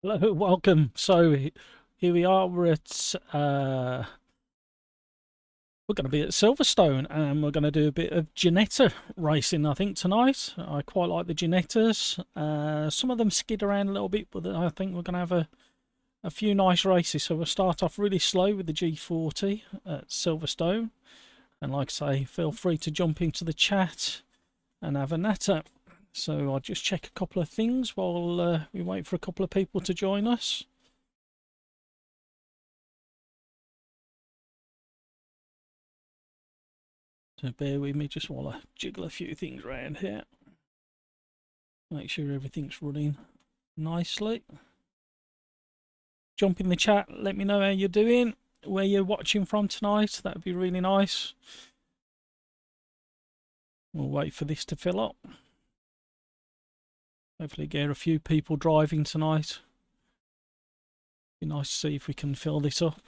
Hello, welcome. So here we are. We're going to be at Silverstone, and we're going to do a bit of Ginetta racing. I think tonight. I quite like the Ginettas. Some of them skid around a little bit, but I think we're going to have a few nice races. So we'll start off really slow with the G40 at Silverstone, and like I say, feel free to jump into the chat and have a natter. So I'll just check a couple of things while we wait for a couple of people to join us. So bear with me just while I jiggle a few things around here. Make sure everything's running nicely. Jump in the chat, let me know how you're doing, where you're watching from tonight. That would be really nice. We'll wait for this to fill up. Hopefully get a few people driving tonight. Be nice to see if we can fill this up.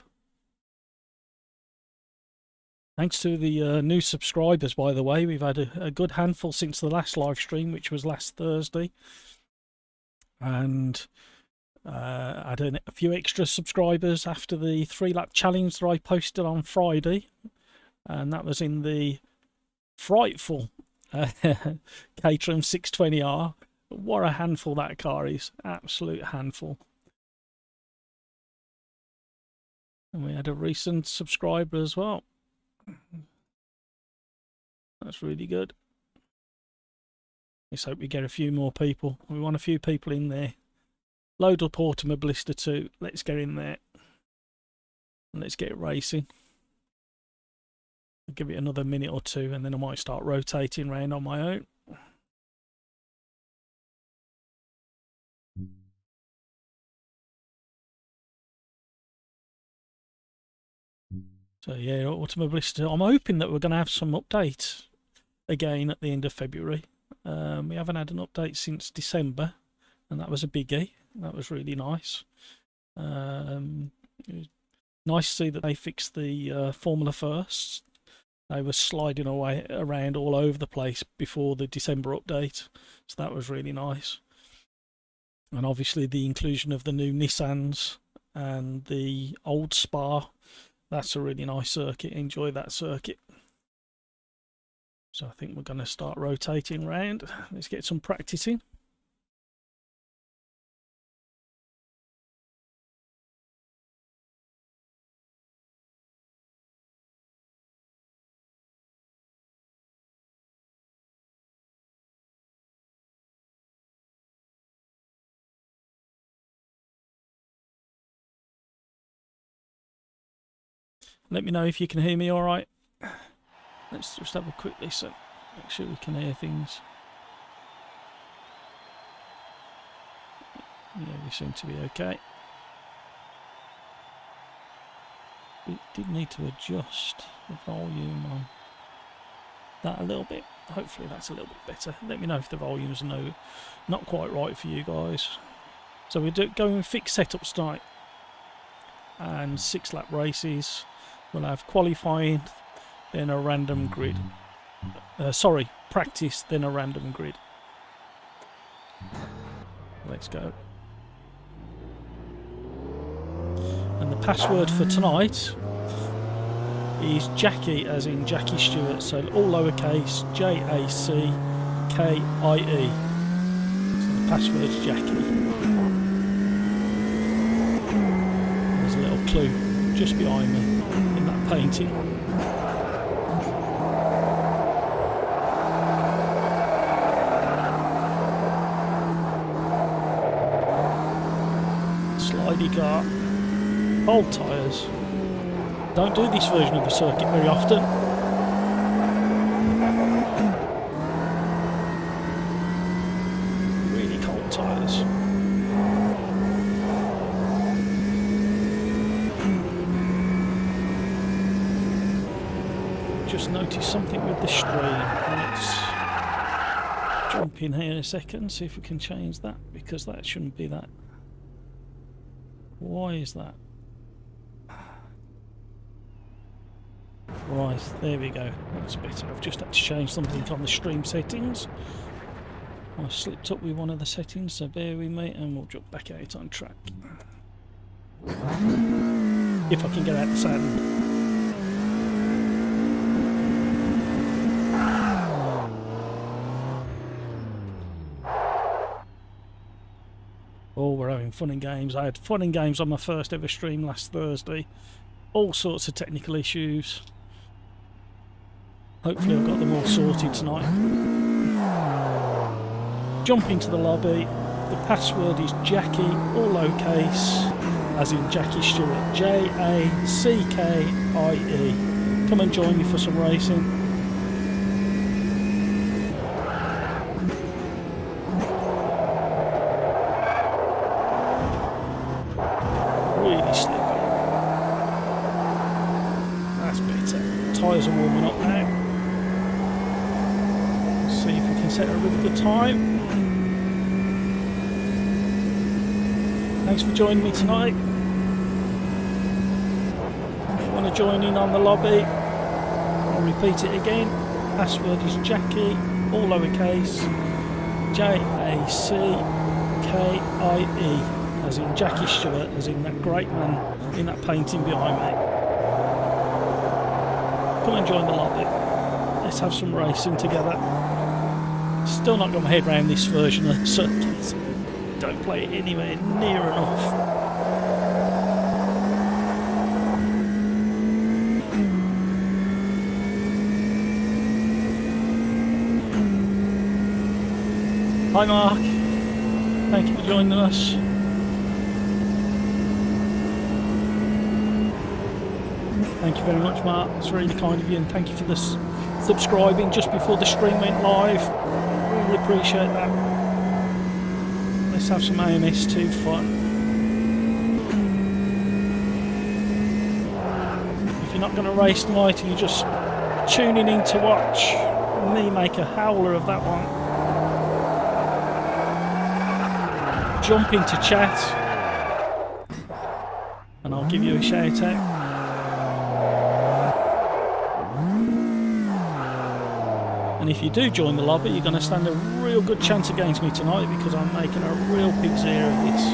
Thanks to the new subscribers, by the way. We've had a good handful since the last live stream, which was last Thursday. And I had a few extra subscribers after the 3-lap challenge that I posted on Friday. And that was in the frightful Caterham 620R. What a handful that car is. Absolute handful. And we had a recent subscriber as well. That's really good. Let's hope we get a few more people. We want a few people in there. Load up Automobilista 2. Let's get in there. And let's get racing. I'll give it another minute or two and then I might start rotating around on my own. So yeah, Automobilista. I'm hoping that we're going to have some updates again at the end of February. We haven't had an update since December, and that was a biggie. That was really nice. It was nice to see that they fixed the Formula First. They were sliding away around all over the place before the December update, so that was really nice. And obviously the inclusion of the new Nissans and the old Spa. That's a really nice circuit. Enjoy that circuit. So I think we're going to start rotating around. Let's get some practice in. Let me know if you can hear me all right. Let's just have a quick listen. Make sure we can hear things. Yeah, we seem to be okay. We did need to adjust the volume on that a little bit. Hopefully that's a little bit better. Let me know if the volume's not quite right for you guys. So we're going fixed setups tonight and 6-lap races. We'll have qualifying, then a random grid. Sorry, practice, then a random grid. Let's go. And the password for tonight is Jackie, as in Jackie Stewart. So all lowercase, Jackie. So the password's Jackie. There's a little clue just behind me in that painting. Slidey car. Old tyres. Don't do this version of the circuit very often. Really cold tyres. Just noticed something with the stream. Let's jump in here in a second, see if we can change that, because that shouldn't be that. Why is that? Right, there we go. That's better. I've just had to change something on the stream settings. I slipped up with one of the settings, so bear with me and we'll jump back out on track. If I can get out the sand. Oh, we're having fun and games. I had fun and games on my first ever stream last Thursday. All sorts of technical issues. Hopefully I've got them all sorted tonight. Jump into the lobby. The password is Jackie, all lowercase, as in Jackie Stewart. Jackie. Come and join me for some racing. Really slippy. That's better. Tyres are warming up now. See if we can set a really good time. Thanks for joining me tonight. If you want to join in on the lobby, I'll repeat it again. Password is Jackie, all lowercase, Jackie, as in Jackie Stewart, as in that great man in that painting behind me. Come and join the lobby. Let's have some racing together. Still not got my head around this version of the circuit. Don't play it anywhere near enough. Hi Mark, thank you for joining us. Thank you very much Mark, it's really kind of you, and thank you for this subscribing just before the stream went live. Really appreciate that. Let's have some AMS2 fun. If you're not going to race tonight and you're just tuning in to watch me make a howler of that one, jump into chat and I'll give you a shout out. And if you do join the lobby, you're going to stand a real good chance against me tonight because I'm making a real pig's ear of this.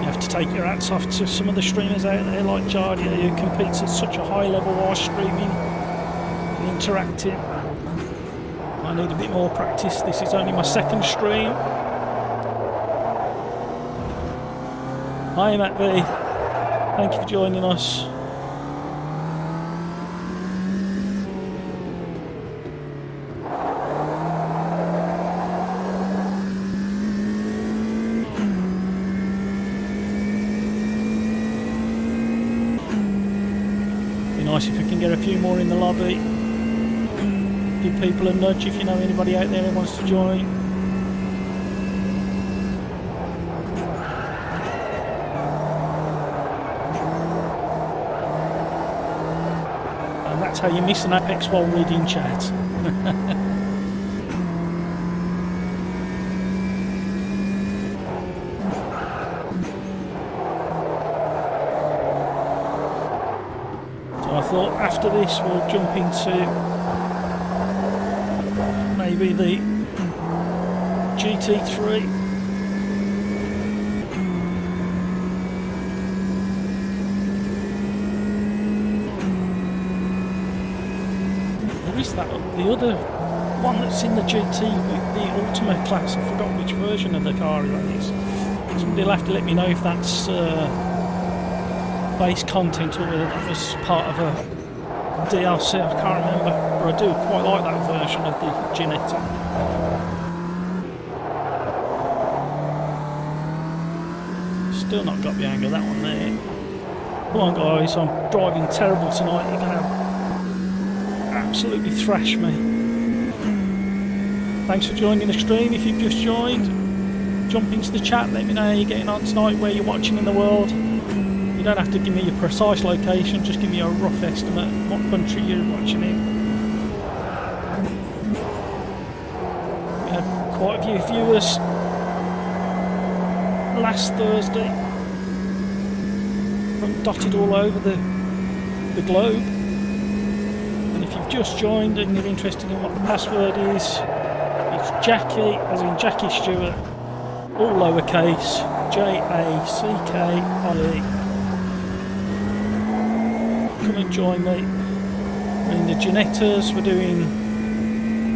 You have to take your hats off to some of the streamers out there like Jardia, who competes at such a high level while streaming and interacting. I need a bit more practice. This is only my second stream. Hi Matt V. Thank you for joining us. Be nice if we can get a few more in the lobby. Give people a nudge if you know anybody out there who wants to join. And that's how you miss an Apex while reading chat. So I thought after this we'll jump into maybe the GT3. There is that, the other one that's in the GT with the Ultimate class. I forgot which version of the car that is. Somebody will have to let me know if that's base content or whether that was part of a DLC, I can't remember, but I do quite like that version of the Ginetta. Still not got the hang of that one there. Come on guys, I'm driving terrible tonight, you're going to absolutely thrash me. Thanks for joining the stream. If you've just joined, jump into the chat, let me know how you're getting on tonight, where you're watching in the world. You don't have to give me your precise location, just give me a rough estimate of what country you're watching in. We had quite a few viewers last Thursday, dotted all over the globe. And if you've just joined and you're interested in what the password is, it's Jackie, as in Jackie Stewart, all lowercase, Jackie. Come and join me. We're in the Ginettas. We're doing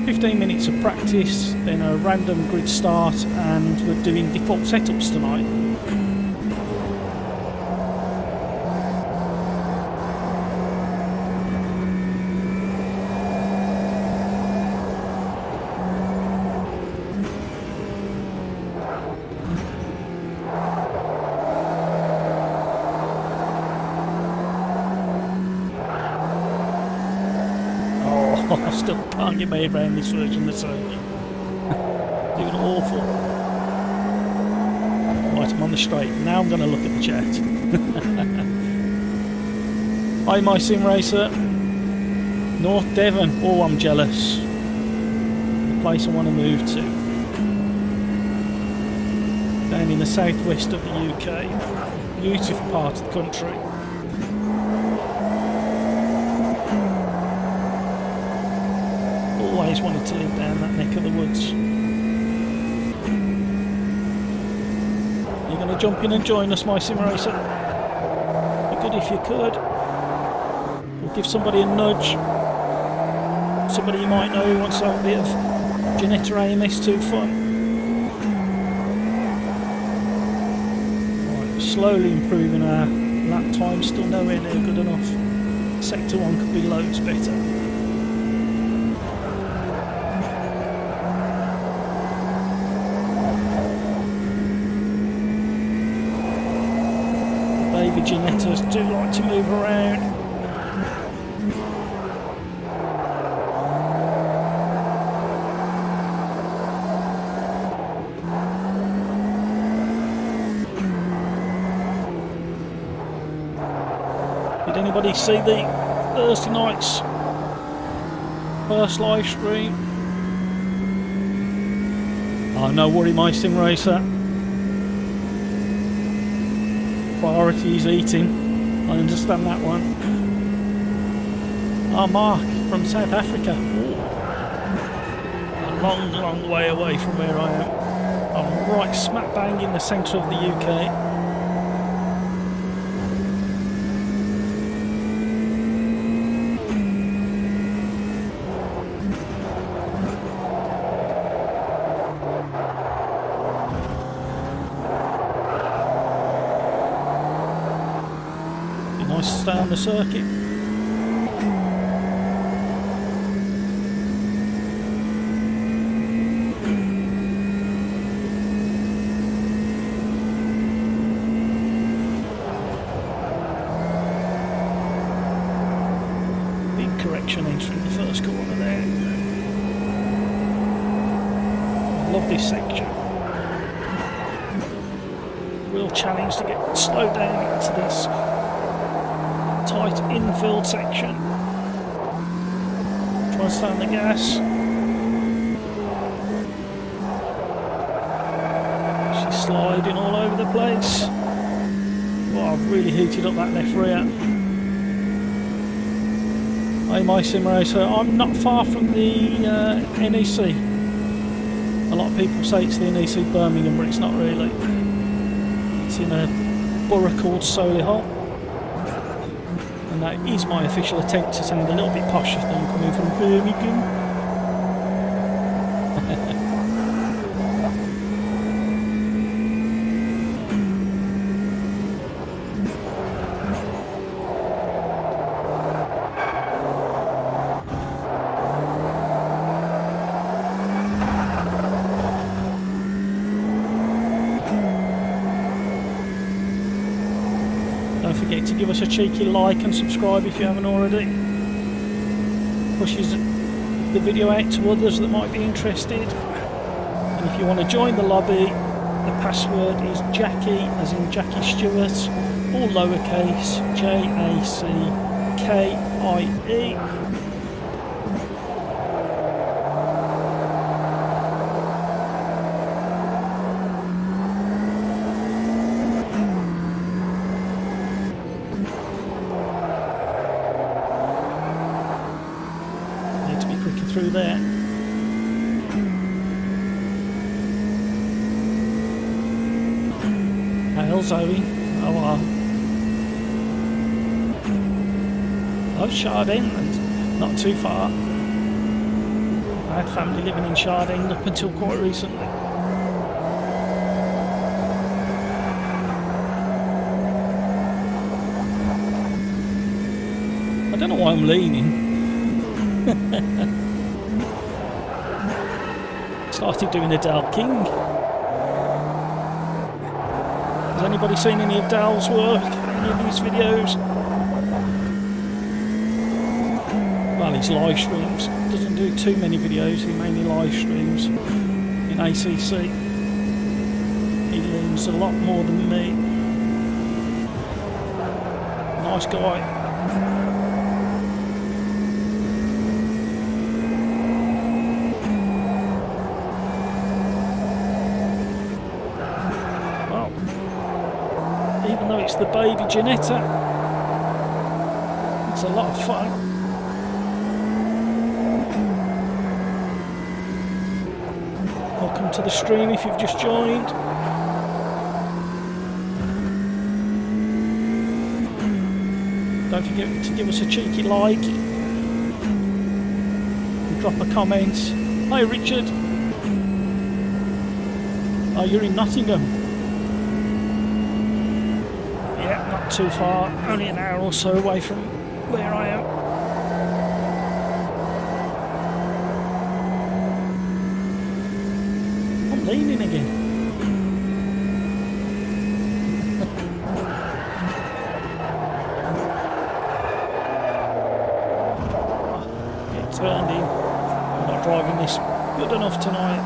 15 minutes of practice, then a random grid start, and we're doing default setups tonight. I still can't get my head around this version of the circuit. Doing awful. Right, I'm on the straight. Now I'm going to look at the chat. Hi, my sim racer. North Devon. Oh, I'm jealous. The place I want to move to. Down in the southwest of the UK. Beautiful part of the country. Always wanted to live down that neck of the woods. You're going to jump in and join us, my sim racer? Be good if you could. Or give somebody a nudge. Somebody you might know who wants to have a bit of Ginetta AMS2 fun. Right, we're slowly improving our lap time, still nowhere near good enough. Sector 1 could be loads better. Baby Ginettas do like to move around. Did anybody see the Thursday night's first live stream? Oh, no worry, my sim racer. Priority is eating. I understand that one. Oh, Mark from South Africa. Ooh. A long, long way away from where I am. I'm right smack bang in the centre of the UK. Nice to stay on the circuit. Big correction entering the first corner there. I love this section. Real challenge to get slowed down into this tight infield section. Try and stay on the gas. She's sliding all over the place. Well, I've really heated up that left rear. Hey, my sim racer. I'm not far from the NEC. A lot of people say it's the NEC Birmingham, but it's not really. It's in a borough called Solihull. And that is my official attempt to sound a little bit posher than coming from Birmingham. Don't forget to give us a cheeky like and subscribe if you haven't already. Pushes the video out to others that might be interested. And if you want to join the lobby, the password is Jackie, as in Jackie Stewart, all lowercase, Jackie. there. Hail Zoe, how are you? Oh, Chardin, and not too far. I had family living in Chardin up until quite recently. I don't know why I'm leaning. Started doing a Dal King. Has anybody seen any of Dal's work? Any of these videos? Well, his live streams. Doesn't do too many videos, he mainly live streams in ACC. He learns a lot more than me. Nice guy. Well, even though it's the baby Ginetta, it's a lot of fun. Welcome to the stream if you've just joined. Don't forget to give us a cheeky like and drop a comment. Hi Richard. Oh, you're in Nottingham. Yeah, not too far. Only an hour or so away from where I am. Leaning again. Get turned in. I'm not driving this good enough tonight.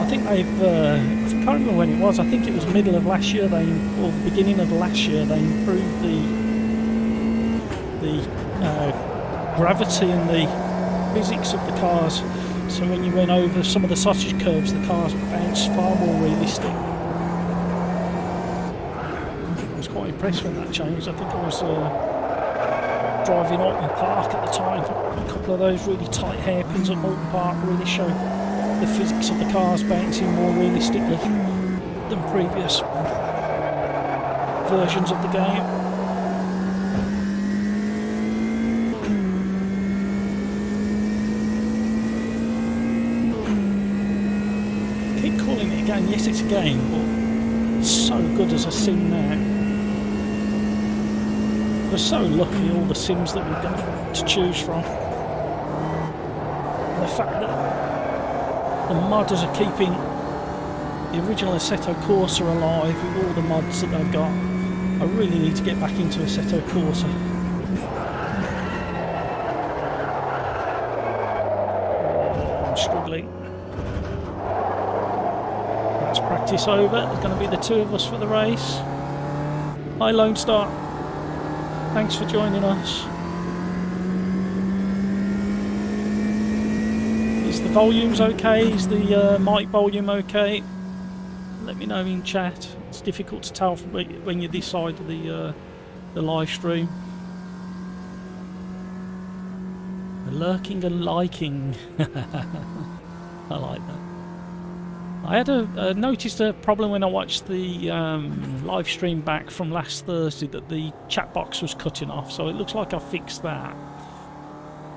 I think they've, I can't remember when it was, I think it was middle of last year, or the beginning of last year, they improved the gravity and the physics of the cars, so when you went over some of the sausage curbs the cars bounced far more realistic. I was quite impressed when that changed. I think I was driving Alton Park at the time. A couple of those really tight hairpins at Alton Park really show the physics of the cars bouncing more realistically than previous versions of the game. Calling it a game, yes it's a game, but it's so good as a sim now. We're so lucky, all the sims that we've got to choose from. And the fact that the modders are keeping the original Assetto Corsa alive with all the mods that they've got. I really need to get back into Assetto Corsa. Oh, I'm struggling. Practice over. There's going to be the two of us for the race. Hi Lone Star, thanks for joining us. Is the volumes okay? Is the mic volume okay? Let me know in chat. It's difficult to tell from when you're this side of the live stream. Lurking and liking. I like that. I had noticed a problem when I watched the live stream back from last Thursday, that the chat box was cutting off, so it looks like I fixed that.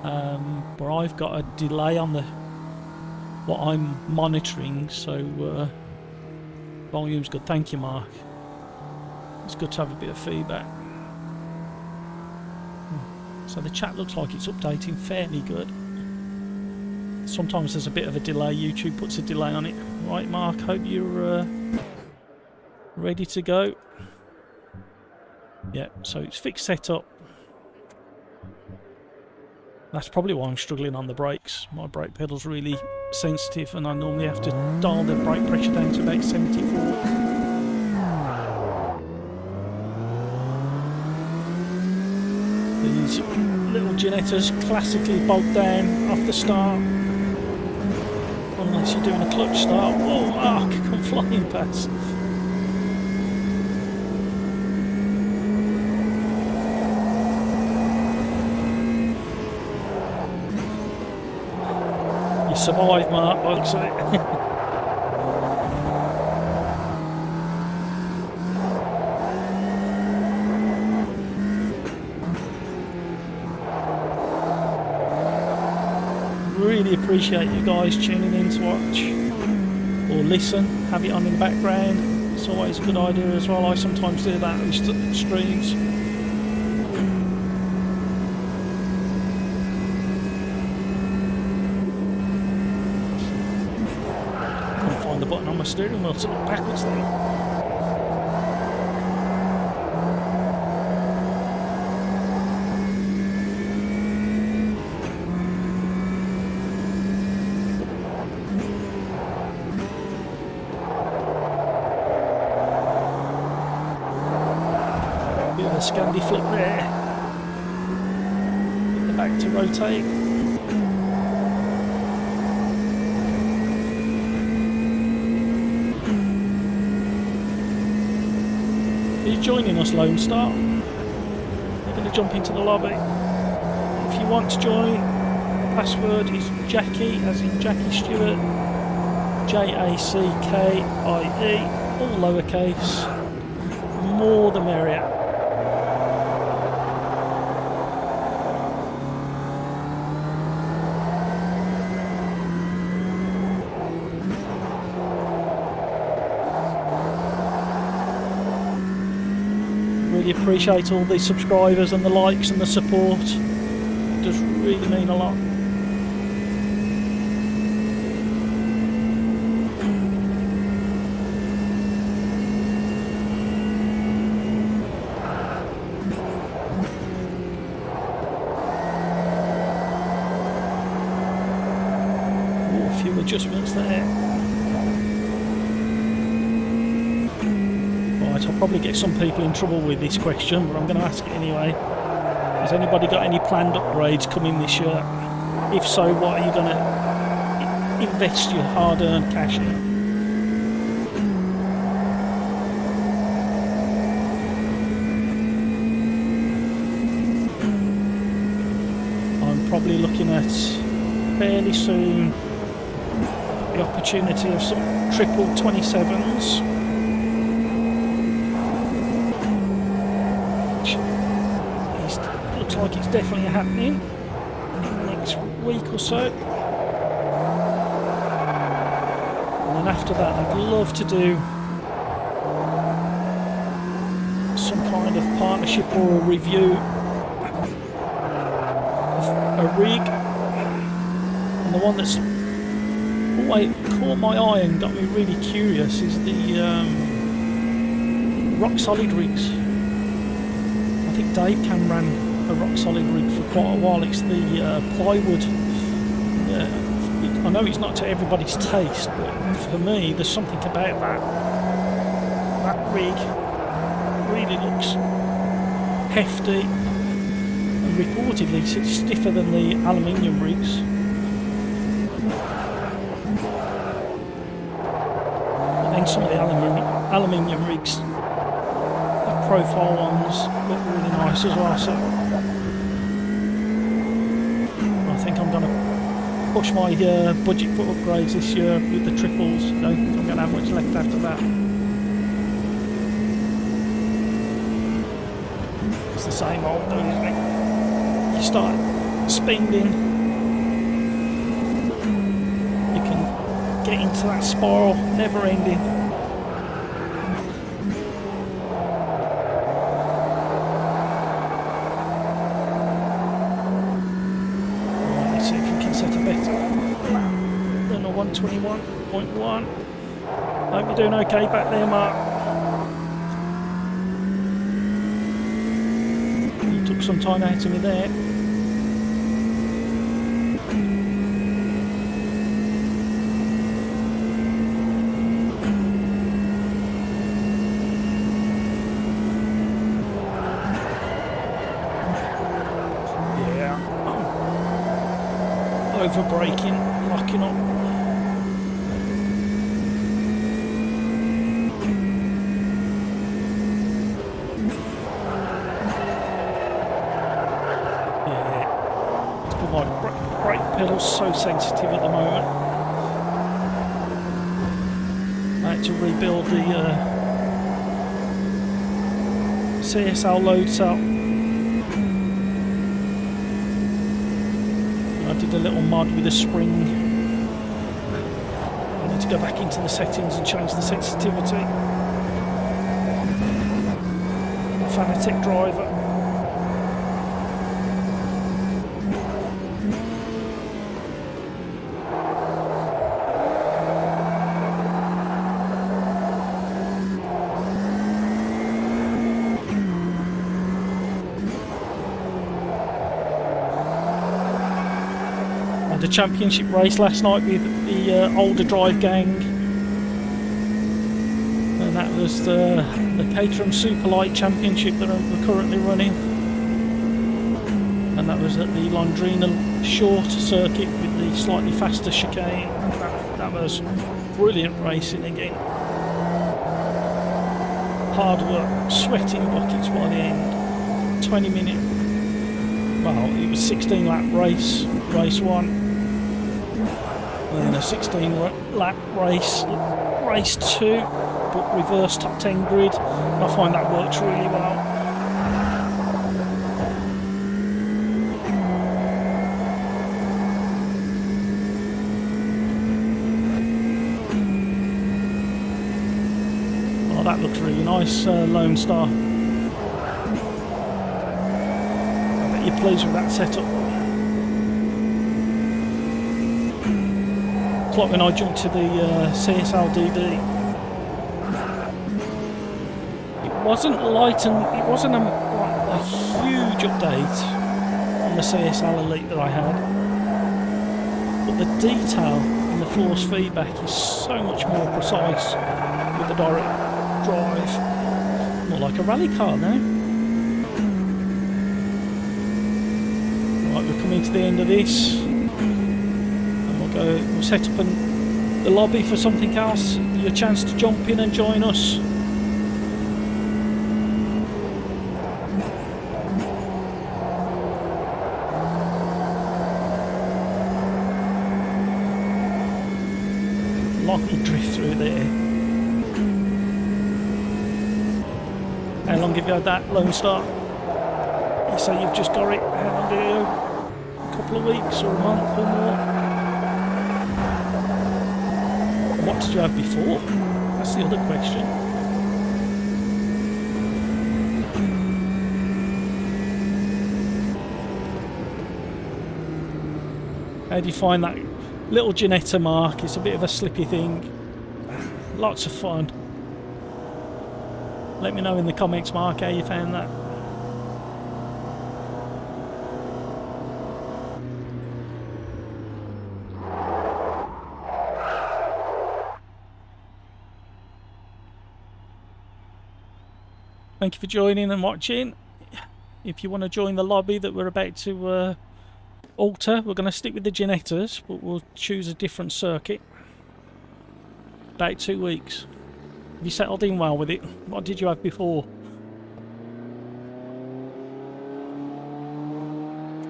But I've got a delay on what I'm monitoring, so volume's good. Thank you, Mark. It's good to have a bit of feedback. So the chat looks like it's updating fairly good. Sometimes there's a bit of a delay. YouTube puts a delay on it. Right, Mark, hope you're ready to go. Yeah, so it's fixed setup. That's probably why I'm struggling on the brakes. My brake pedal's really sensitive and I normally have to dial the brake pressure down to about 74. These little Ginettas classically bogged down off the start. Unless you're doing a clutch start. Whoa, Mark, come flying past. survive, Mark, by the looks of it. Really appreciate you guys tuning in to watch or listen, have it on in the background. It's always a good idea as well. I sometimes do that with streams. Couldn't find the button on my steering wheel to look backwards then. Scandi flip there. Get the back to rotate. Are you joining us, Lone Star? You're going to jump into the lobby. If you want to join, the password is Jackie, as in Jackie Stewart. Jackie, all lowercase. More the merrier. Really appreciate all the subscribers and the likes and the support. It does really mean a lot. Ooh, a few adjustments there. I'll probably get some people in trouble with this question, but I'm going to ask it anyway. Has anybody got any planned upgrades coming this year? If so, what are you going to invest your hard-earned cash in? I'm probably looking at fairly soon the opportunity of some triple 27s. Like it's definitely happening in the next week or so, and then after that I'd love to do some kind of partnership or a review of a rig, and the one that's caught my eye and got me really curious is the rock solid rigs. I think Dave Cameron a rock solid rig for quite a while. It's the plywood. I know it's not to everybody's taste, but for me there's something about that rig really looks hefty, and reportedly it's stiffer than the aluminium rigs. But then some of the aluminium rigs, the profile ones, look really nice as well. So I think I'm going to push my budget for upgrades this year with the triples. I don't think I'm going to have much left after that. It's the same old though, isn't it? You start spending, you can get into that spiral, never ending. Let's see if we can set a better than a 121.1. Hope you're doing okay back there, Mark. You took some time out of me there. Over braking, locking up. Yeah, it's a good like brake pedals so sensitive at the moment. I had to rebuild the CSL load cell. I did a little mod with a spring. I need to go back into the settings and change the sensitivity. A Fanatec driver. The championship race last night with the older drive gang, and that was the Caterham Superlight Championship that we're currently running, and that was at the Londrina short circuit with the slightly faster chicane. That was brilliant racing again. Hard work, sweating buckets by the end. 20-minute, well, it was 16 lap race 1. And then a 16-lap race 2, but reverse top 10 grid. I find that works really well. Oh, that looks really nice, Lone Star. I bet you're pleased with that setup. Like when I jumped to the CSL DD, it wasn't light and it wasn't a huge update on the CSL Elite that I had, but the detail in the force feedback is so much more precise with the direct drive, more like a rally car now. Right, we're coming to the end of this. We'll set up the lobby for something else. Your chance to jump in and join us. Long drift through there. How long have you had that, Lone Star? You say you've just got it. How long did you? A couple of weeks or a month or more? What did you have before? That's the other question. How do you find that little Ginetta, Mark? It's a bit of a slippy thing. Lots of fun. Let me know in the comments, Mark, how you found that. Thank you for joining and watching. If you want to join the lobby that we're about to alter, we're going to stick with the Ginettas, but we'll choose a different circuit. About 2 weeks. Have you settled in well with it? What did you have before?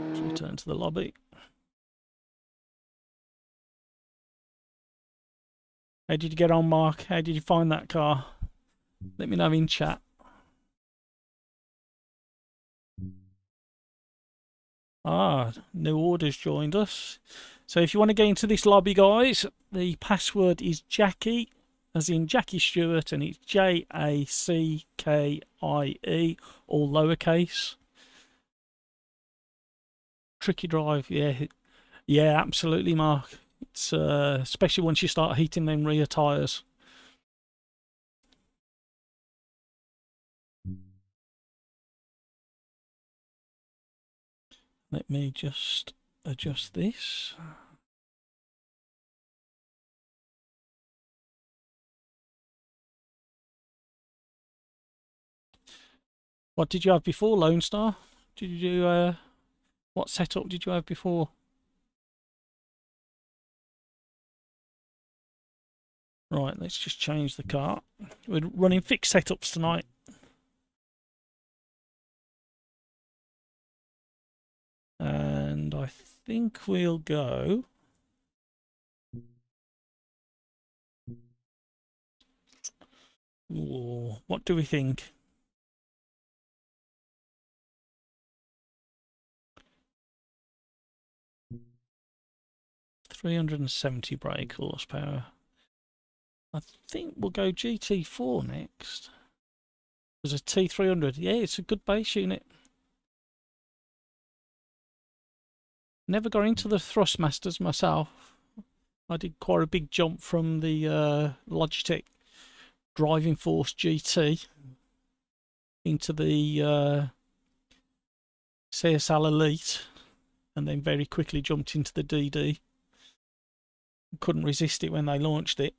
Let's return to the lobby. How did you get on, Mark? How did you find that car? Let me know in chat. Ah, new orders joined us. So if you want to get into this lobby, guys, the password is Jackie, as in Jackie Stewart, and it's Jackie, all lowercase. Tricky drive, yeah. Yeah, absolutely, Mark. It's especially once you start heating them rear tyres. Let me just adjust this. What did you have before, Lone Star? Did you do, what setup did you have before? Right, let's just change the car. We're running fixed setups tonight. And And I think we'll go... Ooh, what do we think? ...370 brake horsepower. I think we'll go GT4 next. There's a T300. Yeah, it's a good base unit. Never got into the Thrustmasters myself. I did quite a big jump from the Logitech Driving Force GT into the CSL Elite, and then very quickly jumped into the DD. Couldn't resist it when they launched it.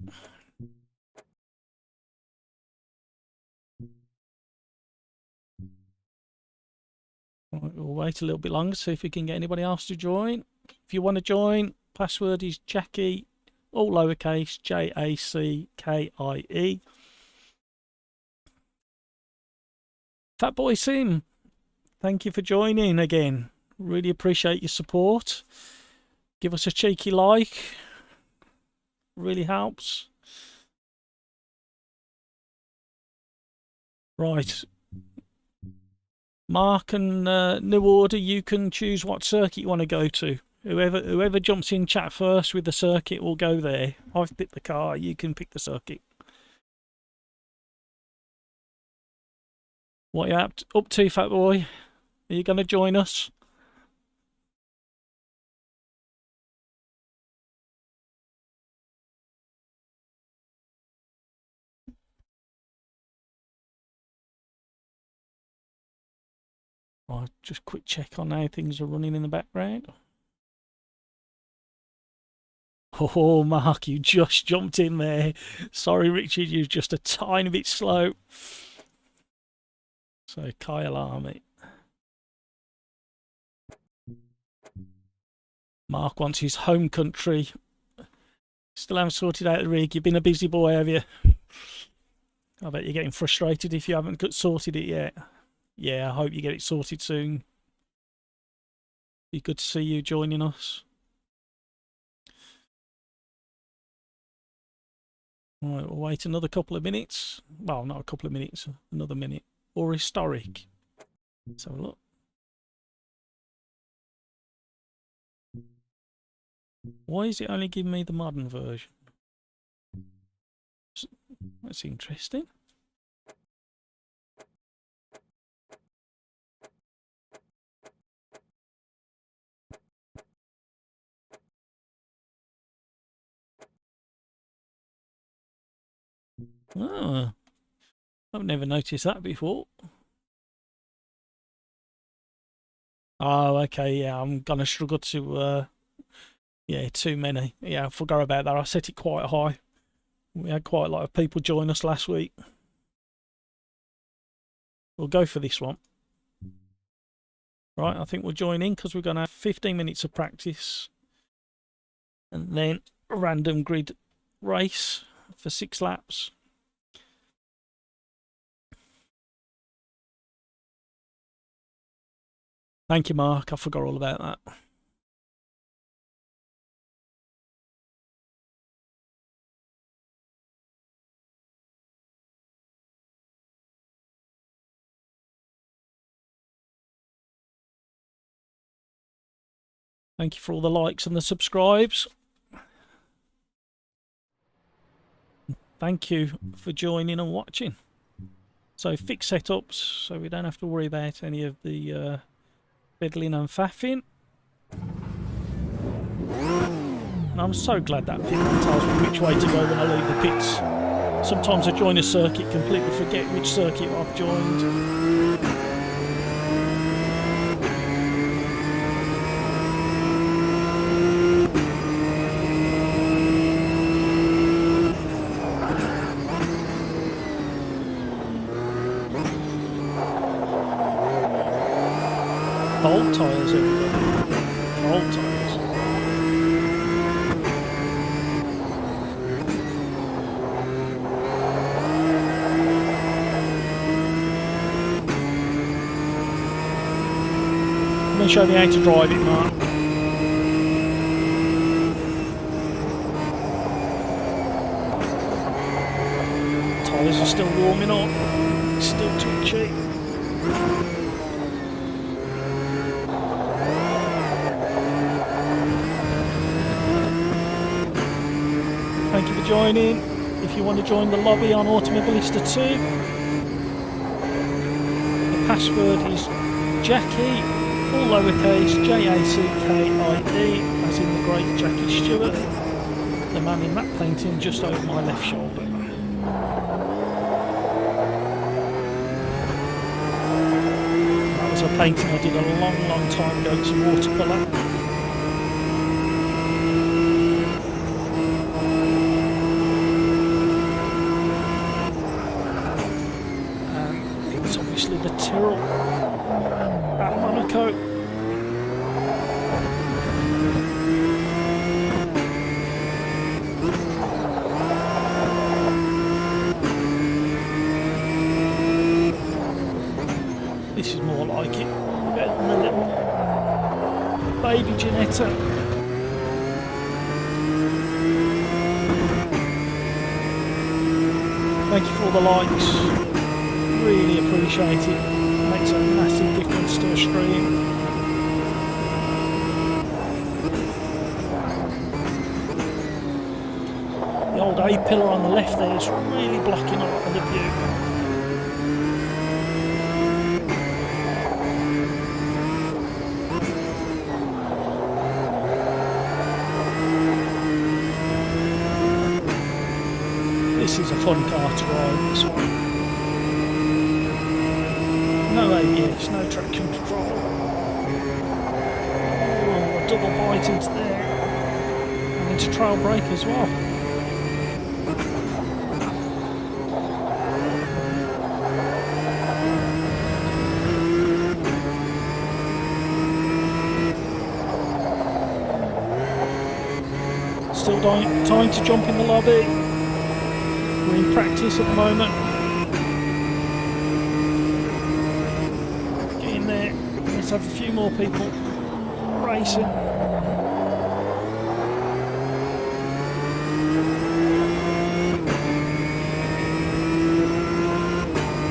Right, we'll wait a little bit longer, see if we can get anybody else to join. If you want to join, password is Jackie, all lowercase, Jackie. Fat Boy Sim, thank you for joining again. Really appreciate your support. Give us a cheeky like. Really helps. Right. Mark and New Order, you can choose what circuit you want to go to. Whoever jumps in chat first with the circuit will go there. I've picked the car, you can pick the circuit. What are you up to, Fat Boy? Are you going to join us? I'll just quick check on how things are running in the background. Oh, Mark, you just jumped in there. Sorry, Richard, you're just a tiny bit slow. So, Kyle Army. Mark wants his home country. Still haven't sorted out the rig. You've been a busy boy, have you? I bet you're getting frustrated if you haven't sorted it yet. Yeah, I hope you get it sorted soon. Be good to see you joining us. Right, we'll wait another couple of minutes. Well, not a couple of minutes, another minute. Or historic. Let's have a look. Why is it only giving me the modern version? That's interesting. Oh, I've never noticed that before. Oh, okay, yeah, I'm gonna struggle to, yeah, too many. Yeah, I forgot about that. I set it quite high. We had quite a lot of people join us last week. We'll go for this one. Right, I think we'll join in because we're going to have 15 minutes of practice. And then a random grid race for 6 laps. Thank you, Mark. I forgot all about that. Thank you for all the likes and the subscribes. Thank you for joining and watching. So fixed setups, so we don't have to worry about any of the fiddling and faffing. And I'm so glad that pitman tells me which way to go when I leave the pits. Sometimes I join a circuit, completely forget which circuit I've joined. Cold tyres, everybody. Cold tyres. I'm going to show you how to drive it, Mark. are still warming up. It's still twitchy. Thank you for joining. If you want to join the lobby on Automobilista 2, the password is Jackie, all lowercase, Jackie, as in the great Jackie Stewart, the man in that painting just over my left shoulder. That was a painting I did a long time ago to watercolour. The Tyrrell at Monaco. This is more like it, better than the little baby Ginetta. Thank you for all the likes. Really appreciate it. Makes a massive difference to a stream. The old A pillar on the left there is really blocking a lot of the view. This is a fun car to ride, this one. No ABS, no traction control. Oh, a double bite into there. And into trail brake as well. Still time to jump in the lobby. We're in practice at the moment. Let's have a few more people racing.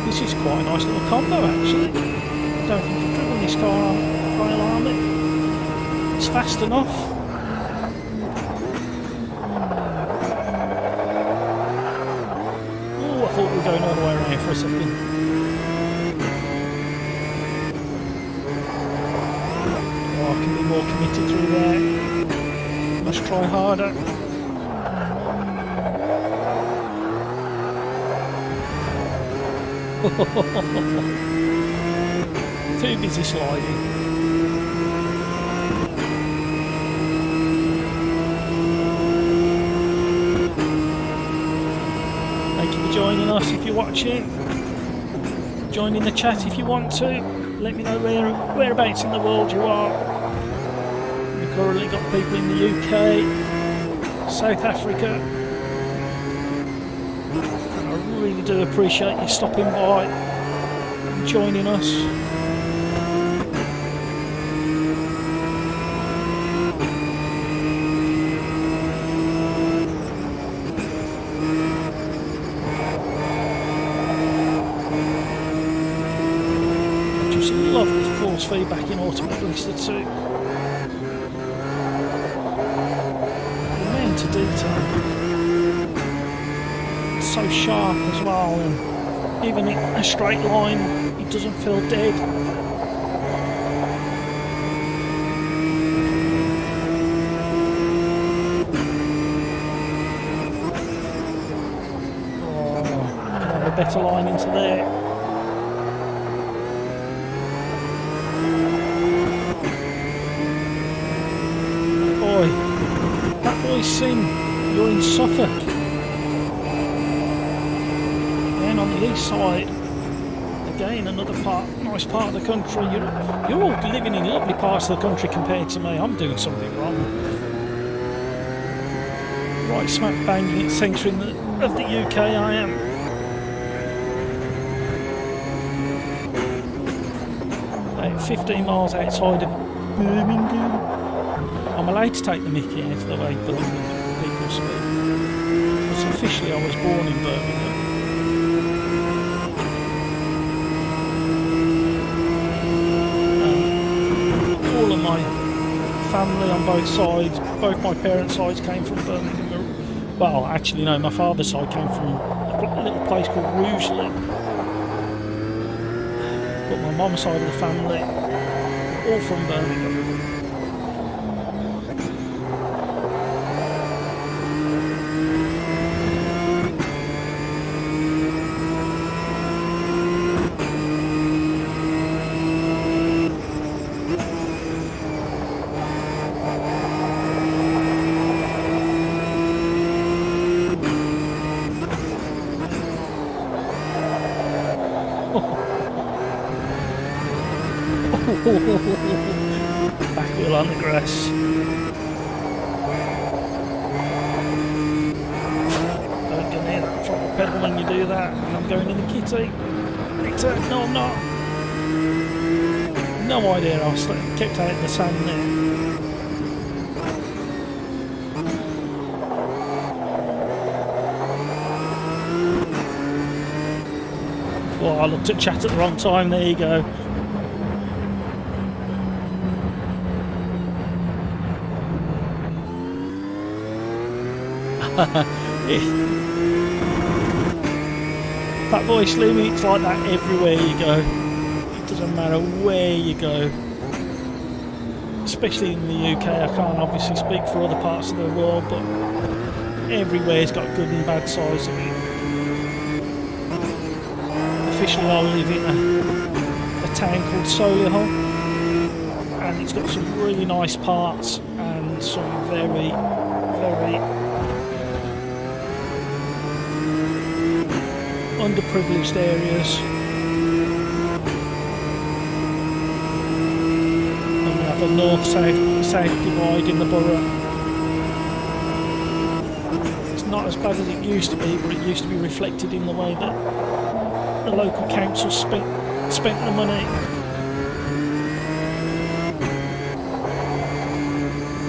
This is quite a nice little combo actually. I don't think I've driven this car on Rail Army. It's fast enough. Oh, I thought we were going all the way around for a second. More committed through there. Must try harder. Too busy sliding. Thank you for joining us if you're watching. Join in the chat if you want to. Let me know whereabouts in the world you are. Currently got people in the UK, South Africa, and I really do appreciate you stopping by and joining us. I just love the force feedback in Automobilista 2. To detail. It's so sharp as well, and even in a straight line it doesn't feel dead. Oh, can have a better line into there. Boy, Sim, you're in Suffolk. Then on the east side, again another nice part of the country. You're all living in lovely parts of the country compared to me. I'm doing something wrong. Right smack bang in the centre of the UK I am. About 15 miles outside of Birmingham. I'm allowed to take the mickey out of the way below people speak. Because officially I was born in Birmingham. family on both sides. Both my parents' sides came from Birmingham. Well, actually, no, my father's side came from a little place called Rugeley. But my mum's side of the family, all from Birmingham. Back wheel on the grass. Don't get near that throttle pedal when you do that. And I'm going in the kitty. Return. No, I'm not. No idea. I was kept out in the sand there. Well, I looked at chat at the wrong time. There you go. That voice limit, it's like that everywhere you go. It doesn't matter where you go. Especially in the UK, I can't obviously speak for other parts of the world, but everywhere's got good and bad sides of it. Officially I live in a town called Solihull, and it's got some really nice parts and some very, very underprivileged areas. And we have a north-south divide in the borough. It's not as bad as it used to be, but it used to be reflected in the way that the local council spent the money.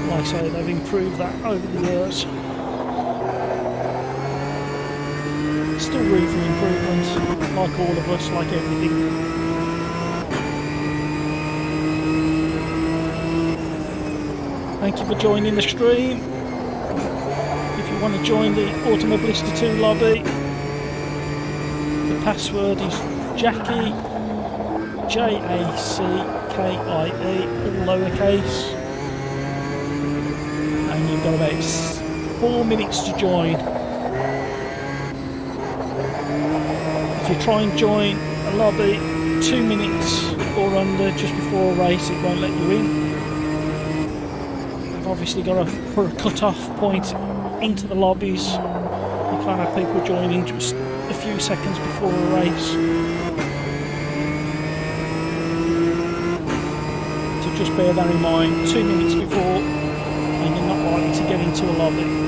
Like I say, they've improved that over the years. Still room for improvement, like all of us, like everything. Thank you for joining the stream. If you want to join the Automobilista 2 lobby, the password is Jackie, Jackie, all lowercase, and you've got about 4 minutes to join. If you try and join a lobby 2 minutes or under just before a race, it won't let you in. You've obviously got to put a cut-off point into the lobbies. You can't have people joining just a few seconds before a race. So just bear that in mind, 2 minutes before, and you're not likely to get into a lobby.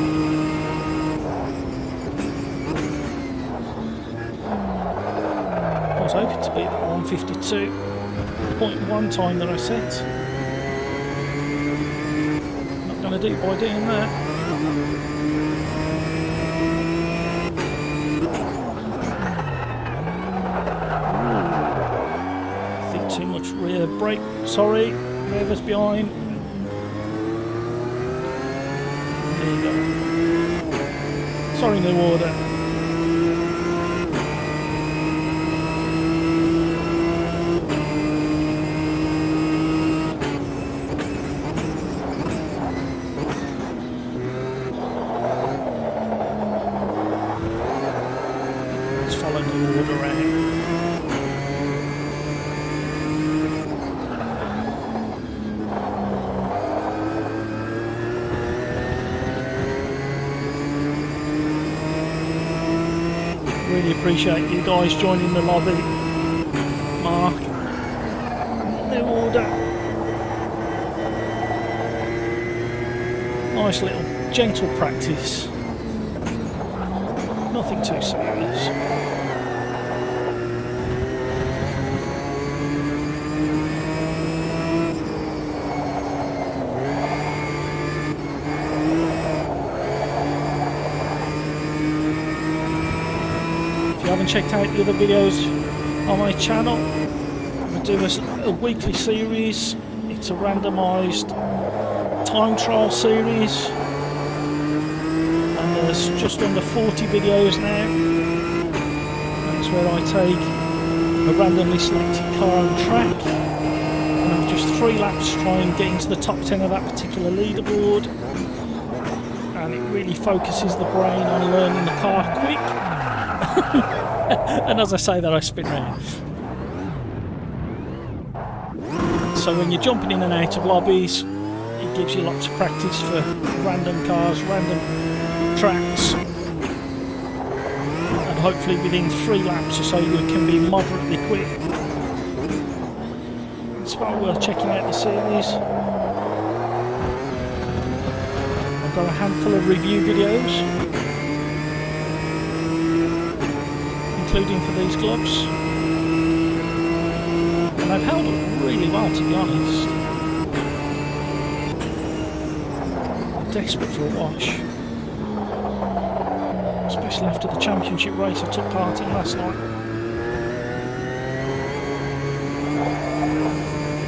I was hoping to beat that 152.1 time that I set. Not going to do it by doing that. I think too much rear brake. Sorry, whoever's behind. There you go. Sorry, New Order. Really appreciate you guys joining the lobby. Mark, New Order. Nice little gentle practice. Nothing too serious. If you haven't checked out the other videos on my channel, I do a weekly series. It's a randomised time trial series, and there's just under 40 videos now. That's where I take a randomly selected car on track, and I've just 3 laps to try and get into the top 10 of that particular leaderboard, and it really focuses the brain on learning the car quick. And as I say that, I spin round. So when you're jumping in and out of lobbies, it gives you lots of practice for random cars, random tracks, and hopefully within 3 laps or so you can be moderately quick. It's well worth checking out the series. I've got a handful of review videos, including for these gloves, and they've held up really well, to be honest. I'm desperate for a wash, especially after the championship race I took part in last night.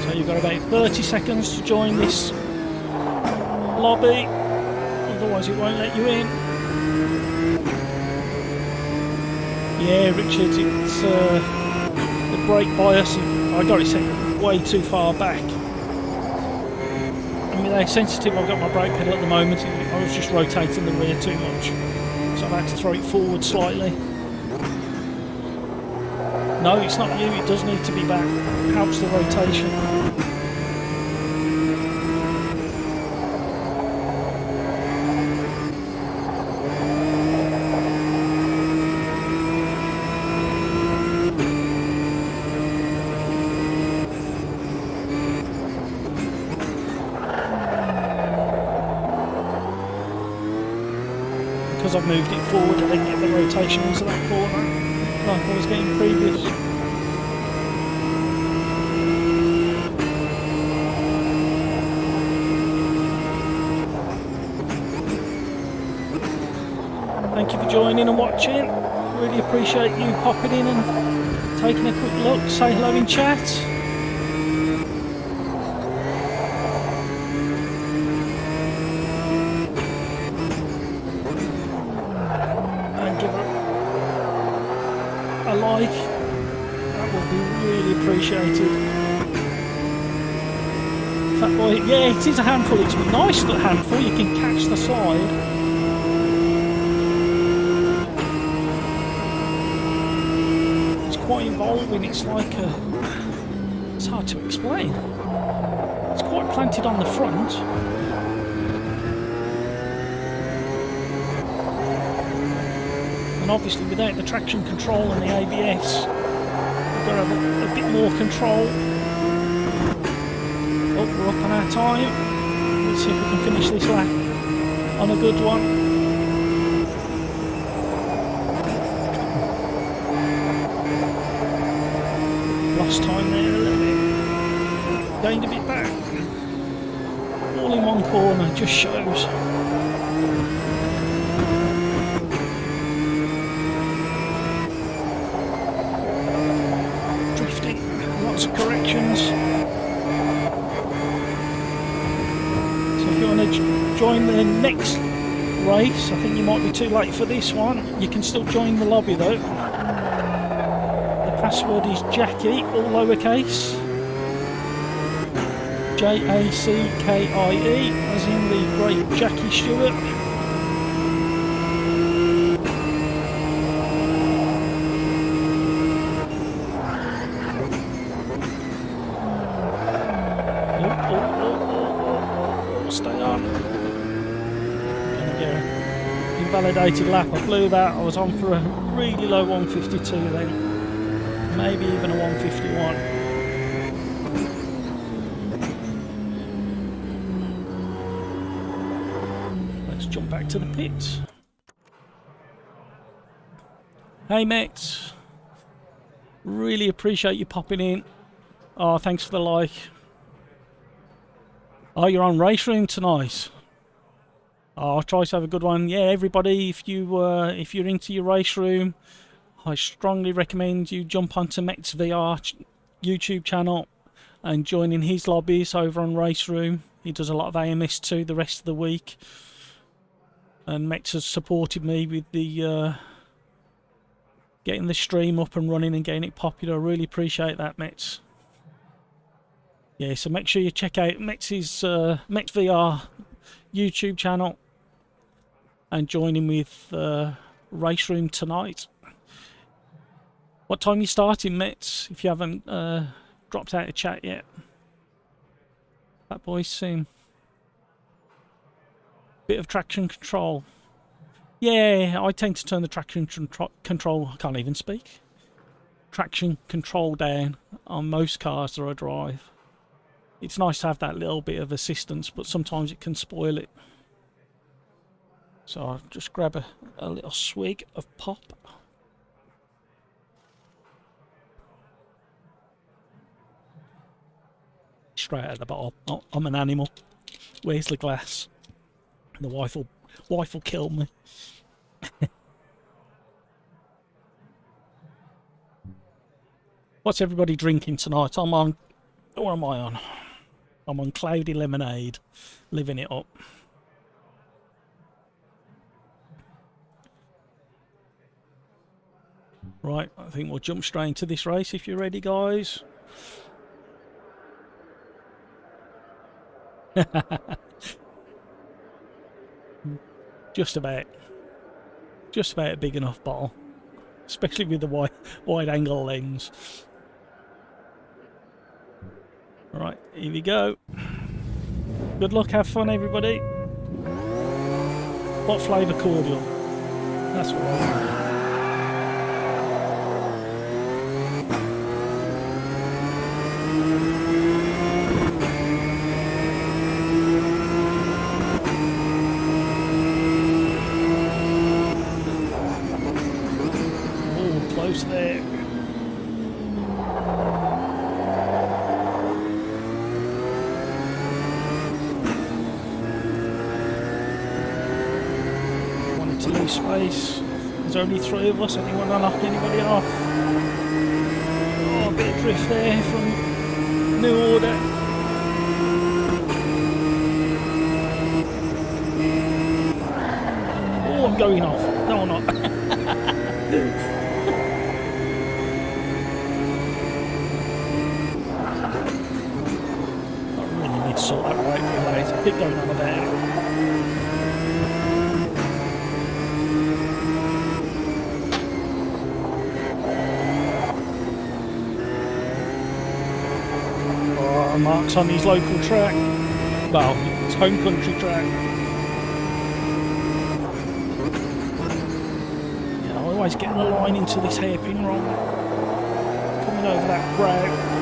So you've got about 30 seconds to join this lobby, otherwise it won't let you in. Yeah, Richard, it's the brake bias. I got it set way too far back. I mean, how sensitive I've got my brake pedal at the moment, I was just rotating the rear too much, so I've had to throw it forward slightly. No, it's not you, it does need to be back. It helps the rotation. Because I've moved it forward, I didn't get the rotation into that corner like I was getting previous. Thank you for joining and watching. Really appreciate you popping in and taking a quick look. Say hello in chat. Like, that would be really appreciated. Fat boy, yeah, it is a handful. It's a nice little handful. You can catch the slide. It's quite involving. It's like it's hard to explain. It's quite planted on the front. And obviously without the traction control and the ABS, we've got to have a bit more control. Oh, we're up on our time. Let's see if we can finish this lap on a good one. Lost time there a little bit. Gained a bit back. All in one corner, just shows. Lots of corrections. So if you want to join the next race, I think you might be too late for this one. You can still join the lobby though. The password is Jackie, all lowercase. Jackie, as in the great Jackie Stewart. Stay on. Gonna get an invalidated lap. I blew that. I was on for a really low 152 then. Maybe even a 151. Let's jump back to the pits. Hey mates. Really appreciate you popping in. Oh, thanks for the like. Oh, you're on Race Room tonight. Oh, I'll try to have a good one. Yeah, everybody, if you're into your Race Room, I strongly recommend you jump onto Met's VR YouTube channel and join in his lobbies over on Race Room. He does a lot of AMS too the rest of the week. And Mex has supported me with the getting the stream up and running and getting it popular. I really appreciate that, Mex. Yeah, so make sure you check out Mex's Mex VR YouTube channel and join him with Race Room tonight. What time are you starting, Mex? If you haven't dropped out of chat yet. That boy's seen. Bit of traction control. Yeah, I tend to turn the traction control. I can't even speak. Traction control down on most cars that I drive. It's nice to have that little bit of assistance, but sometimes it can spoil it. So I'll just grab a little swig of pop. Straight out of the bottle. Oh, I'm an animal. Where's the glass? The wife will kill me. What's everybody drinking tonight? I'm on. What am I on? I'm on cloudy lemonade, living it up. Right, I think we'll jump straight into this race if you're ready, guys. Just about a big enough bottle, especially with the wide angle lens. Right, here we go. Good luck, have fun, everybody. What flavour cordial? That's what I want. There. Wanted to lose space. There's only 3 of us. I didn't want to knock anybody off. Oh, a bit of drift there from New Order. Oh, I'm going off. No, I'm not. Sort that right away. It's a bit going on about. Oh, Mark's on his local track. Well, it's home country track. Yeah, I always get the line into this hairpin wrong. Coming over that brow.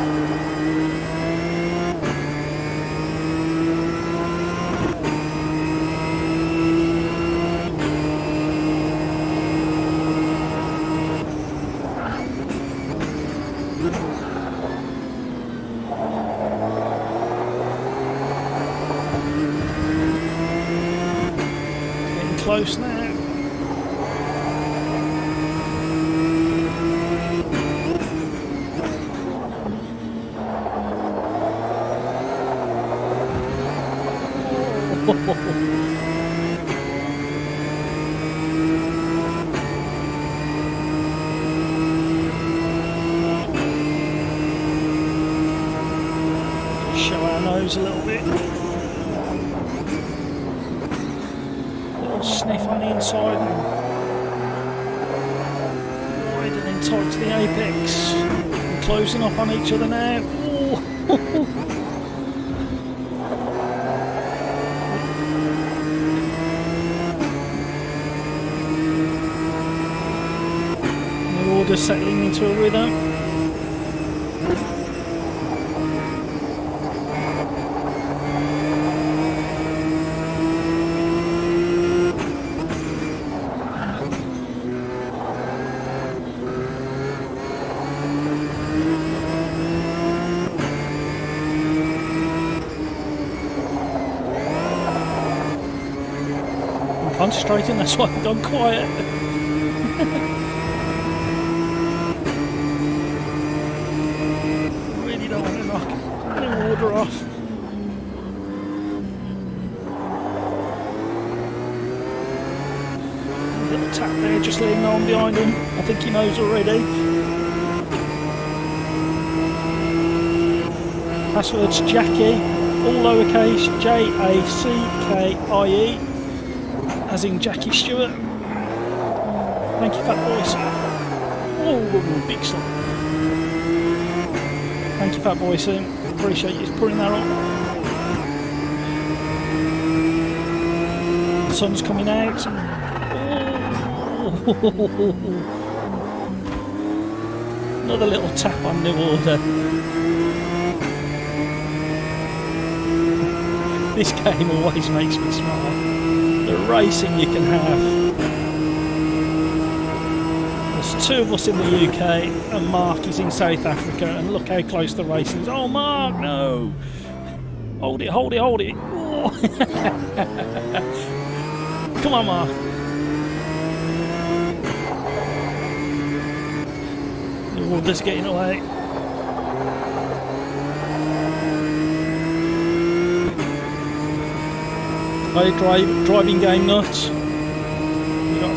Close now. Show our nose a little bit. Sniff on the inside and wide and then tight to the apex. We're closing up on each other now. The order settling into a rhythm. Concentrating, that's why I've gone quiet. Really don't want to knock the order off. tap there, just letting him know I'm behind him. I think he knows already. Password's Jackie, all lowercase, Jackie, as in Jackie Stewart. Thank you, fat boys. Oh, big slot. Thank you, fat boy, soon. Appreciate you putting that on. The sun's coming out. Oh. Another little tap on the water. This game always makes me smile. The racing you can have. There's two of us in the UK and Mark is in South Africa, and look how close the racing is. Oh, Mark, no! Hold it, hold it, hold it. Oh. Come on, Mark. The water's getting away. Hey, driving game nuts. We've got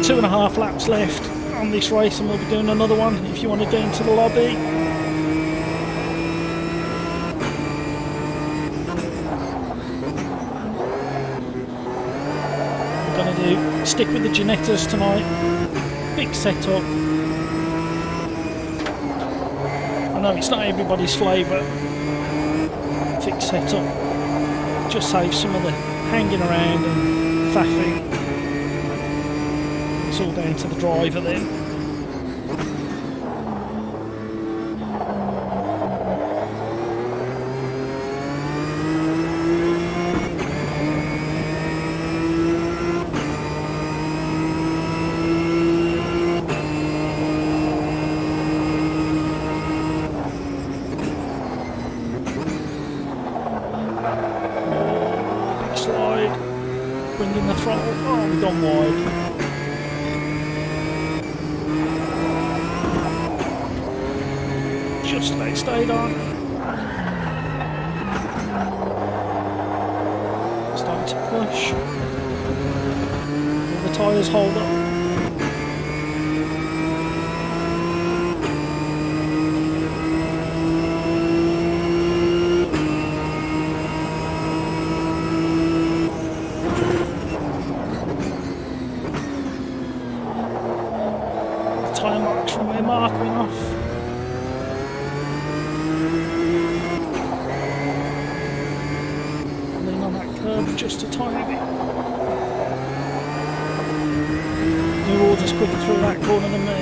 2.5 laps left on this race, and we'll be doing another one if you want to get into the lobby. We're going to stick with the Ginettas tonight. Big setup. I know it's not everybody's flavour. Fixed setup. Just save some of the hanging around and faffing. It's all down to the driver then. Bringing the throttle. Oh, we've gone wide. Just about stayed on. Starting to push. Will the tyres hold up? Tyre marks from where Mark went off. Lean on that curb just a tiny bit. New Order's quicker through that corner than me.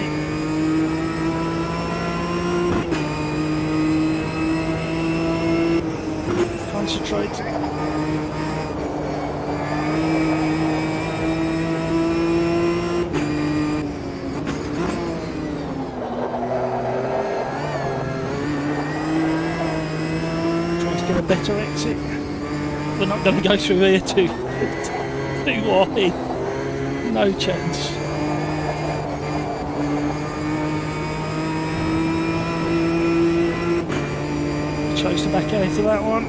Concentrating. Get a better exit. We're not going to go through here too wide. No chance. Chose to back out of that one.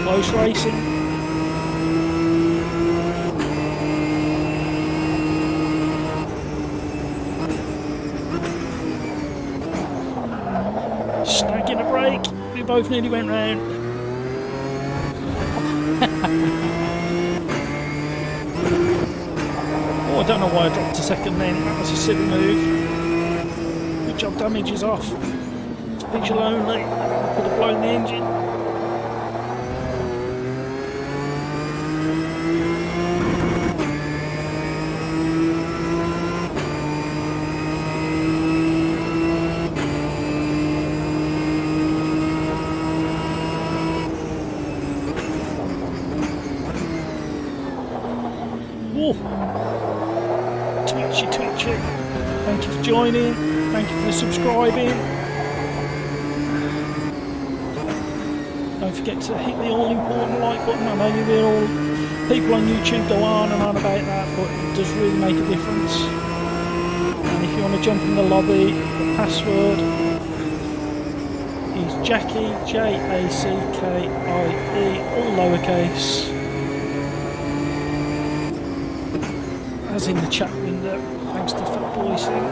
Close racing. Snagging a break. We both nearly went round. Oh, I don't know why I dropped a second then. That was a silly move. Good job, damage is off. It's visual only. Could have blown the engine. Whoa. Twitchy. Thank you for joining. Thank you for subscribing. Don't forget to hit the all important like button. I know you hear all people on YouTube go on and on about that, but it does really make a difference. And if you want to jump in the lobby, the password is Jackie, Jackie, all lowercase, as in the chat window. Thanks to Fat Boy Sim.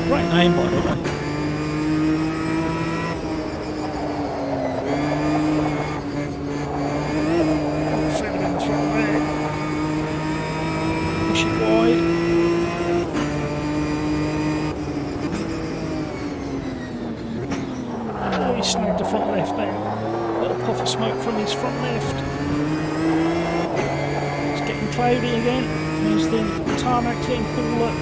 Great name, by the way. Feeling in the front there. Push it wide. Oh, he snagged the front left there. Little puff of smoke from his front left. It's getting cloudy again. Means the tarmac's getting cooler.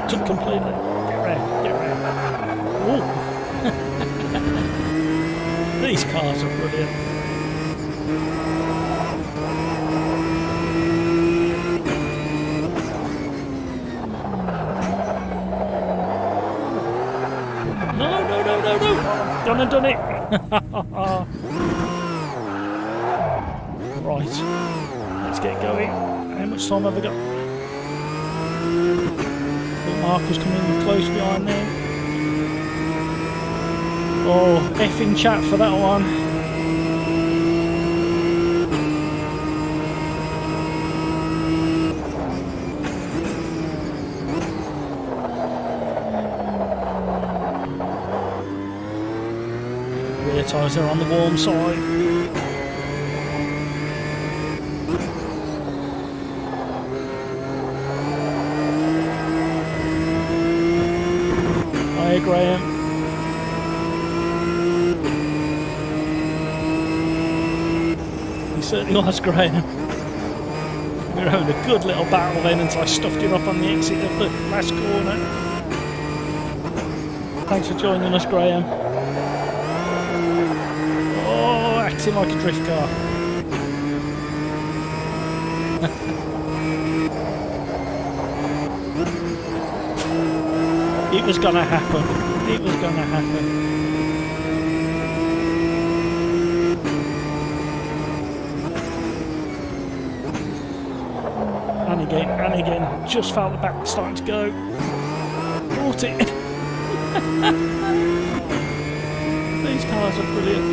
Took completely. Get round, get round. Oh! These cars are brilliant. No! Done and done it! Right. Let's get going. How much time have we got? Marcus coming close behind them. Oh, effing chat for that one. Rear tyres are on the warm side. Hi Graham. He certainly was, Graham. We were having a good little battle then until I stuffed him up on the exit of the last corner. Thanks for joining us, Graham. Oh, acting like a drift car. It was gonna happen. It was gonna happen. And again. Just felt the back starting to go. Caught it. These cars are brilliant.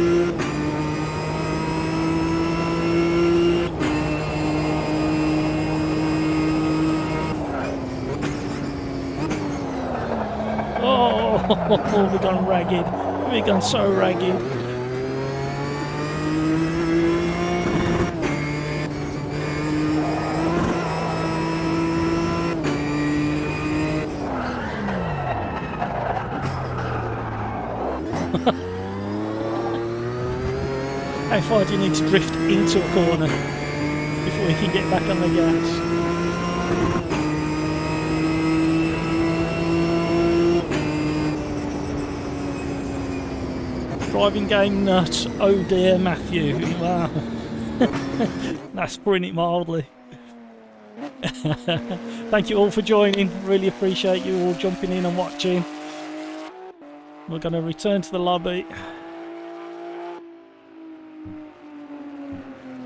Oh, we've gone ragged. We've gone so ragged. How far do you need to drift into a corner before you can get back on the gas? Driving game nut. Oh dear, Matthew. Wow. That's putting it mildly. Thank you all for joining. Really appreciate you all jumping in and watching. We're going to return to the lobby.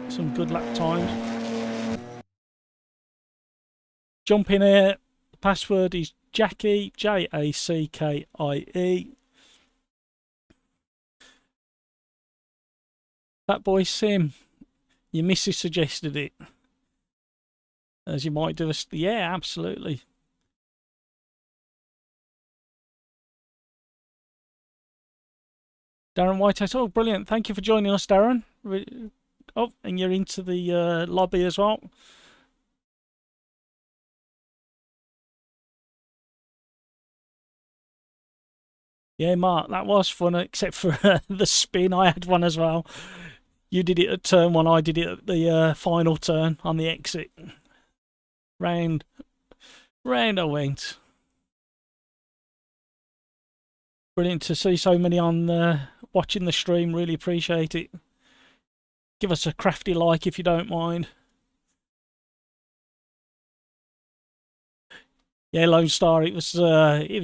Some good lap times. Jump in here. The password is Jackie, Jackie. Fat Boy Sim, your missus suggested it. As you might do. Yeah, absolutely. Darren Whitehouse. Oh, brilliant. Thank you for joining us, Darren. Oh, and you're into the lobby as well. Yeah, Mark, that was fun, except for the spin. I had one as well. You did it at turn one, I did it at the final turn on the exit. Round I went. Brilliant to see so many on watching the stream. Really appreciate it. Give us a crafty like if you don't mind. Yeah, Lone Star, it was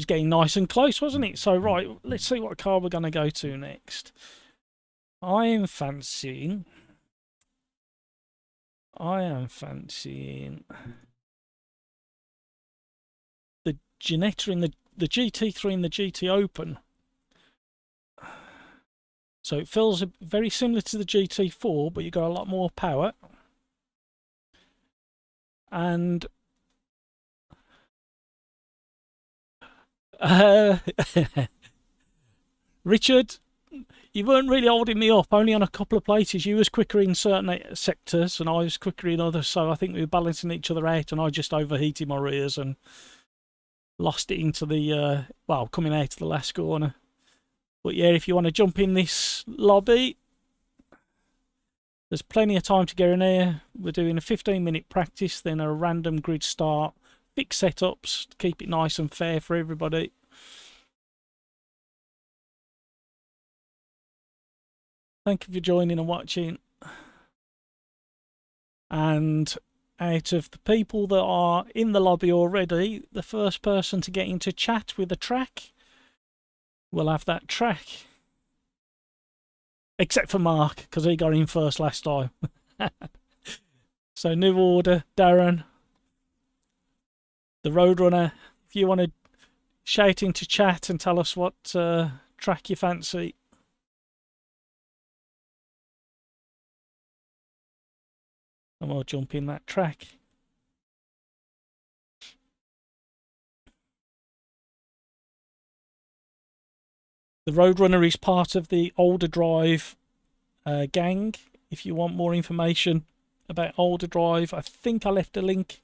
getting nice and close, wasn't it? So, right, let's see what car we're going to go to next. I am fancying the Ginetta in the GT3 and the GT Open. So it feels very similar to the GT4, but you've got a lot more power. And Richard, you weren't really holding me up, only on a couple of places. You was quicker in certain sectors and I was quicker in others, so I think we were balancing each other out, and I just overheated my rears and lost it into the, well, coming out of the last corner. But yeah, if you want to jump in this lobby, there's plenty of time to get in here. We're doing a 15-minute practice, then a random grid start, fixed setups to keep it nice and fair for everybody. Thank you for joining and watching. And out of the people that are in the lobby already, the first person to get into chat with a track will have that track. Except for Mark, because he got in first last time. So new order, Darren, the Roadrunner. If you want to shout into chat and tell us what track you fancy. And we'll jump in that track. The Roadrunner is part of the Older Drive gang. If you want more information about Older Drive, I think I left a link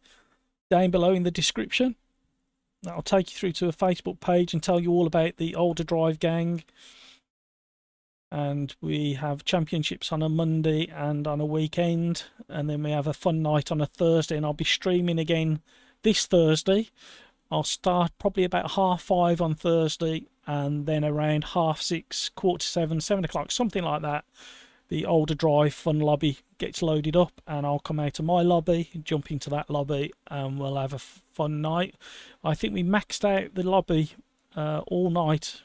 down below in the description. That'll take you through to a Facebook page and tell you all about the Older Drive gang. And we have championships on a Monday and on a weekend, and then we have a fun night on a Thursday, and I'll be streaming again this Thursday. I'll start probably about 5:30 on Thursday, and then around 6:30, 6:45, 7 o'clock, something like that, the Older Drive fun lobby gets loaded up, and I'll come out of my lobby, jump into that lobby, and we'll have a fun night. I think we maxed out the lobby all night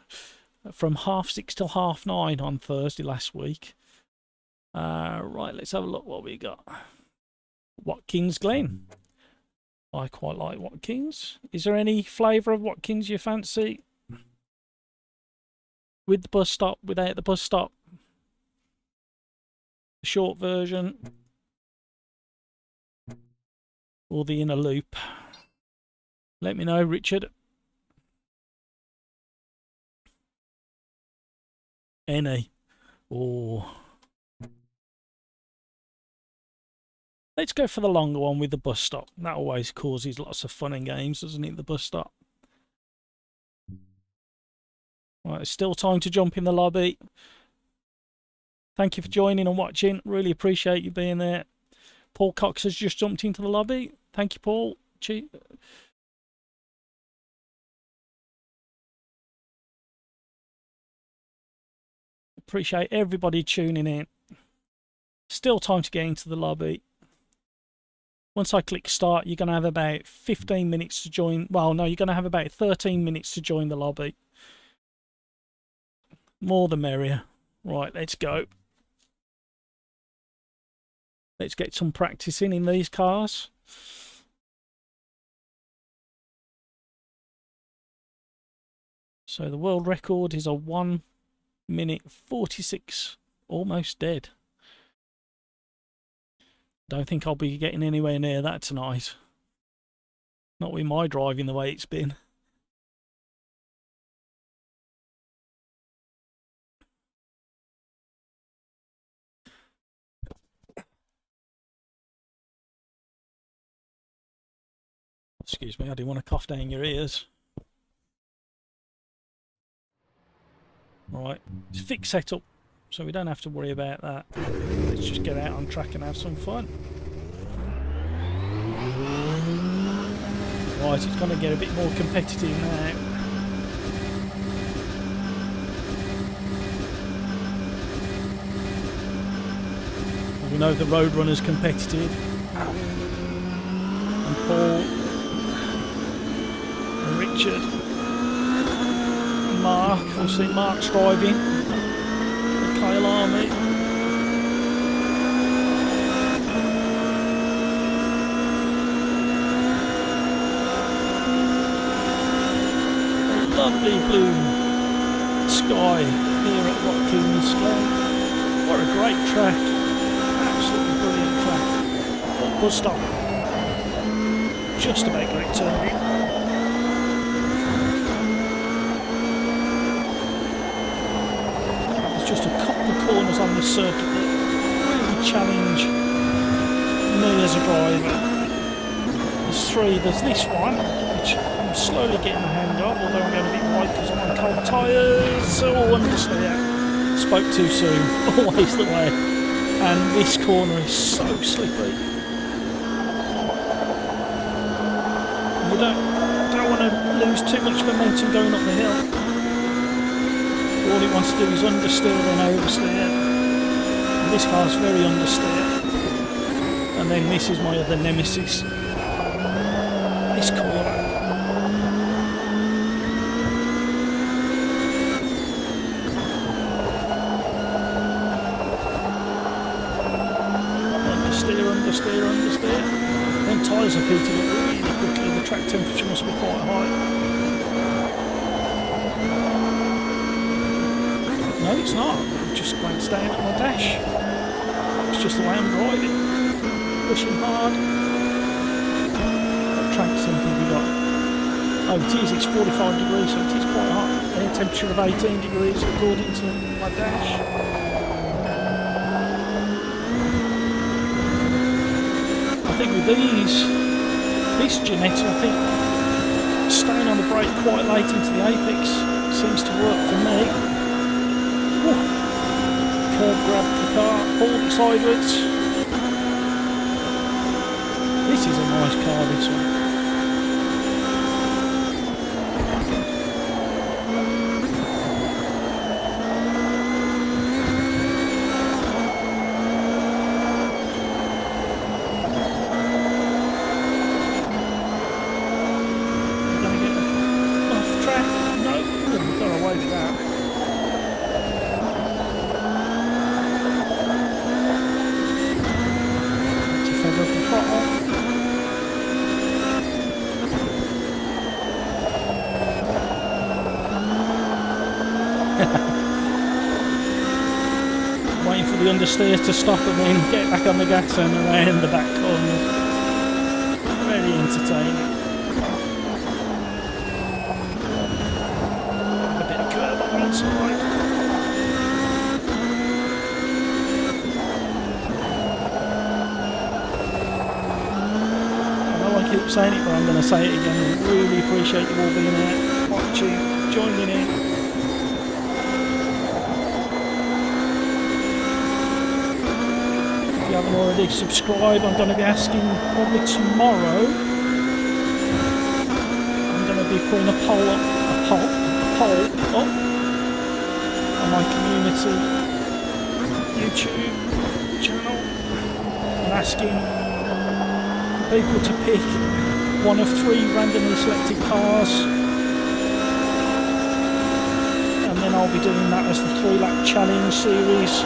from 6:30 till 9:30 on Thursday last week. Right, let's have a look what we got. Watkins Glen. I quite like Watkins. Is there any flavour of Watkins you fancy? With the bus stop, without the bus stop? The short version? Or the inner loop? Let me know, Richard. Any. Or let's go for the longer one with the bus stop. That always causes lots of fun and games, doesn't it, the bus stop? Right, it's still time to jump in the lobby. Thank you for joining and watching. Really appreciate you being there. Paul Cox has just jumped into the lobby. Thank you, Paul. Appreciate everybody tuning in. Still time to get into the lobby. Once I click start, you're going to have about 15 minutes to join. Well, no, you're going to have about 13 minutes to join the lobby. More the merrier. Right, let's go. Let's get some practicing in these cars. So the world record is a 1:46, almost dead. Don't think I'll be getting anywhere near that tonight. Not with my driving the way it's been. Excuse me, I didn't want to cough down your ears. Right, it's fixed setup, so we don't have to worry about that. Let's just get out on track and have some fun. Right, it's going to get a bit more competitive now. We know the Roadrunner's competitive. And Paul Richard, Mark. We'll see Mark's driving the Kyle Army. A lovely blue sky here at Watkins Glen. What a great track, absolutely brilliant track. What bus stop, just about great turning. There's just a couple of corners on this circuit that really challenge me as a driver. There's three, there's this one, which I'm slowly getting the hang of, although I'm going a bit wide because I'm on cold tyres. Oh, understeer. Spoke too soon, always the way. And this corner is so slippery. You don't want to lose too much momentum going up the hill. All it wants to do is understeer then oversteer. And this car's very understeer. And then this is my other nemesis. This corner. Understeer. Then tyres have heated up really quickly, the track temperature must be quite high. No, it's not. I've just glanced down at my dash. It's just the way I'm driving. Pushing hard. What track temp have we got? Oh, it is. It's 45 degrees, so it is quite hot. Air temperature of 18 degrees according to my dash. I think with this Ginetta, I think staying on the brake quite late into the apex seems to work for me. Woo. Curb grabbed the car, pulled it sideways. This is a nice car, this one. Waiting for the understeer to stop and then get back on the gas and around the back corners. Very entertaining. A bit of curb on one side. I know I keep saying it, but I'm going to say it again. I really appreciate you all being there, watching, joining in. If you haven't already subscribed, I'm going to be asking probably tomorrow. I'm going to be putting a poll up on my community YouTube channel and asking people to pick one of 3 randomly selected cars, and then I'll be doing that as the 3-lap challenge series.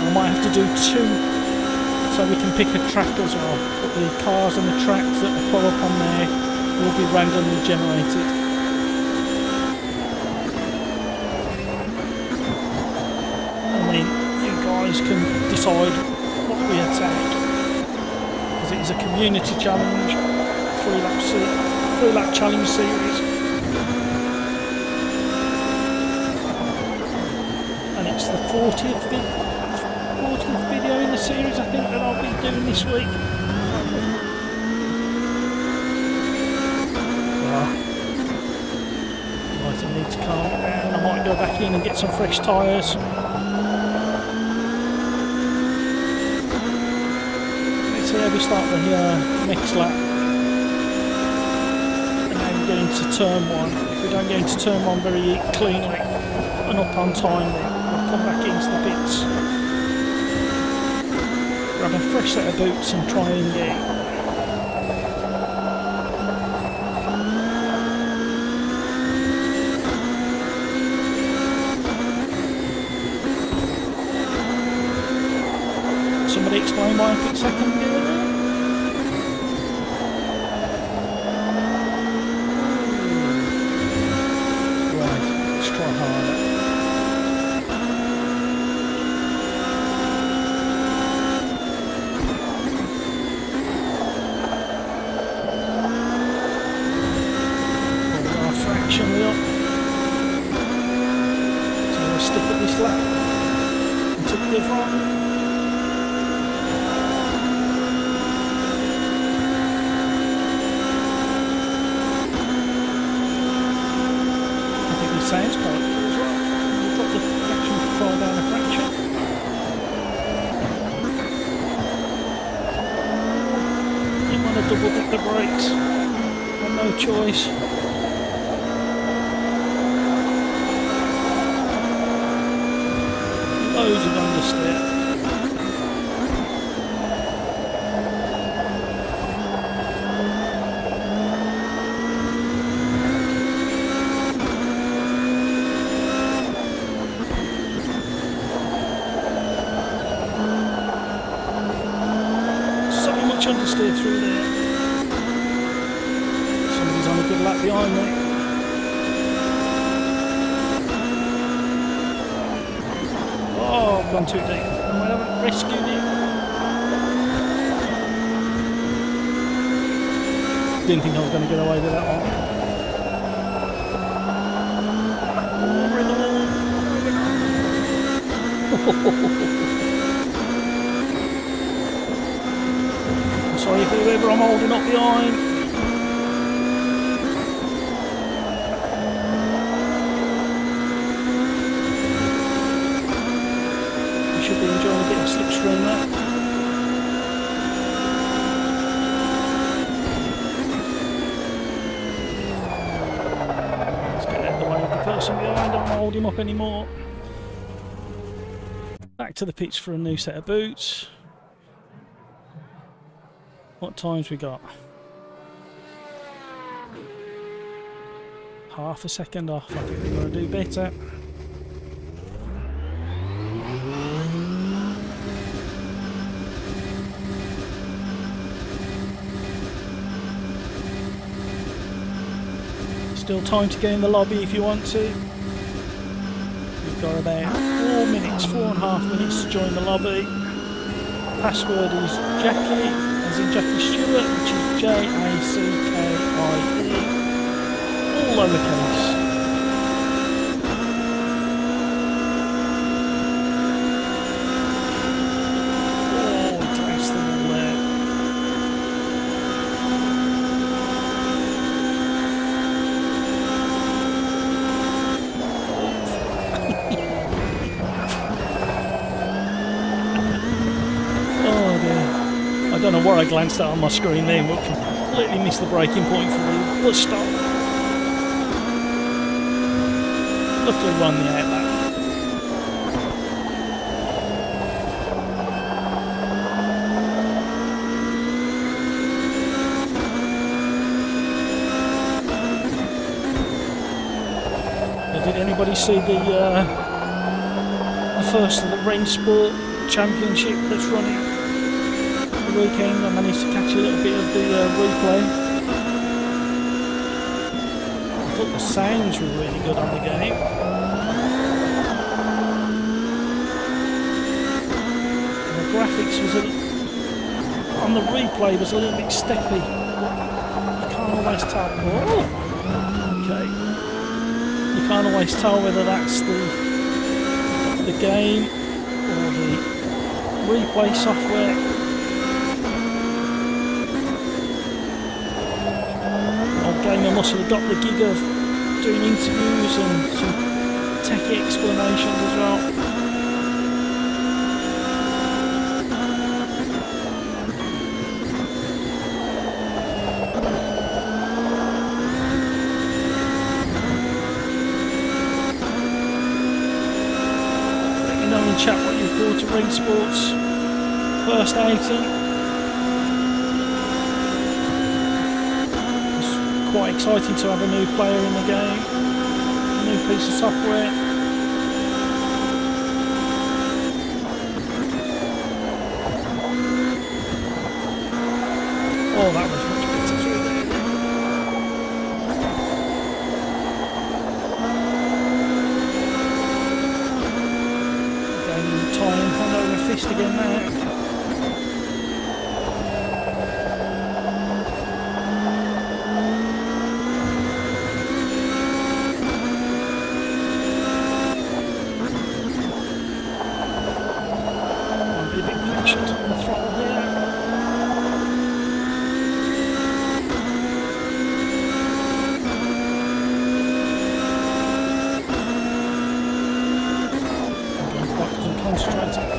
I might have to do 2 so we can pick a track as well, but the cars and the tracks that are put up on there will be randomly generated. And then you guys can decide what we attack, because it is a community challenge, 3-lap challenge series, and it's the 40th video in the series, I think, that I'll be doing this week. Right, I need to calm down. I might go back in and get some fresh tyres. Let's see how we start the next lap. And then we get into turn 1. If we don't get into turn 1 very cleanly and up on time, then we'll come back into the pits. Grab a fresh set of boots and try and get explain why I picked second gear there? Right, let's try harder. Pull our fractionally up. So we'll stick at this lap until it goes wrong. Sounds quite good as well. We'll drop the traction control down a fraction. Didn't want to double dip the brakes. Had no choice. Loads of understeer. Understeer through there. Somebody's on a good lap behind me. Oh, I've gone too deep. I haven't rescued it. Didn't think I was going to get away with that one. Oh, we're in the wall. Sorry for whoever I'm holding up behind. You should be enjoying a bit of slipstream there. Let's get out of the way of the person behind. I don't want to hold him up anymore. Back to the pitch for a new set of boots. What times we got? Half a second off. I think we're going to do better. Still time to get in the lobby if you want to. We've got about 4 minutes, 4.5 minutes to join the lobby. Password is Jackie. As in Jackie Stewart, which is Jackie, all lowercase. Oh, trace them all there. Oh dear. I don't know what I glanced at on my screen there, but completely missed the braking point for the bus stop. Luckily won the outlap. Did anybody see the first of the Rain Sport Championship that's running? Weekend I managed to catch a little bit of the replay. I thought the sounds were really good on the game. And the graphics was on the replay was a little bit steppy. You can't always tell. Oh, okay. You can't always tell whether that's the game or the replay software. Gamer must have got the gig of doing interviews and some techie explanations as well. Let me know in chat what you thought of Rain Sports first outing. Quite exciting to have a new player in the game, a new piece of software. assist again now. I'll be a bit patient on the throttle here. Concentrating.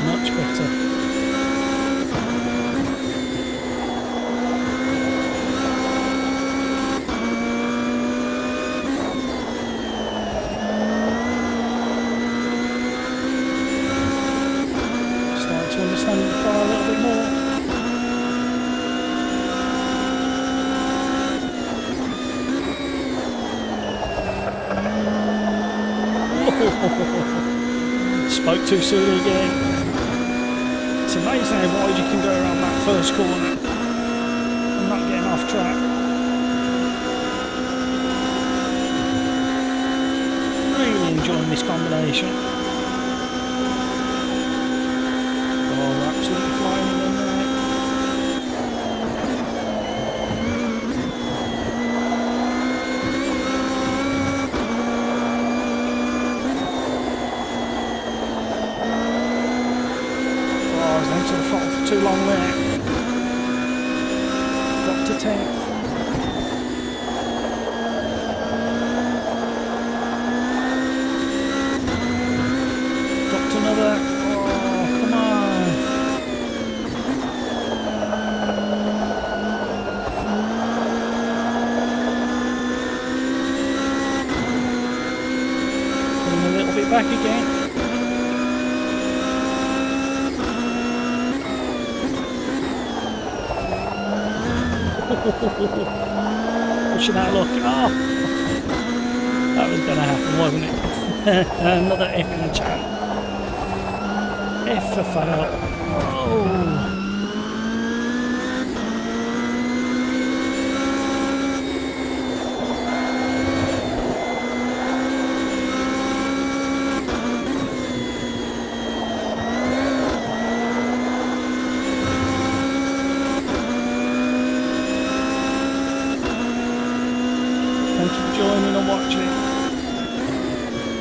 Much better. To understand the car a little bit more. Spoke too soon again. It's amazing how wide you can go around that first corner and not getting off track. Really enjoying this combination. Absolutely flying in there. Oh, I was into the throttle for too long there. Got to 10th. Dropped another. Oh, come on. Back again. Pushing out, look. Oh, that was going to happen, wasn't it? Another F in the chat. F for fail. Oh. Joining and watching.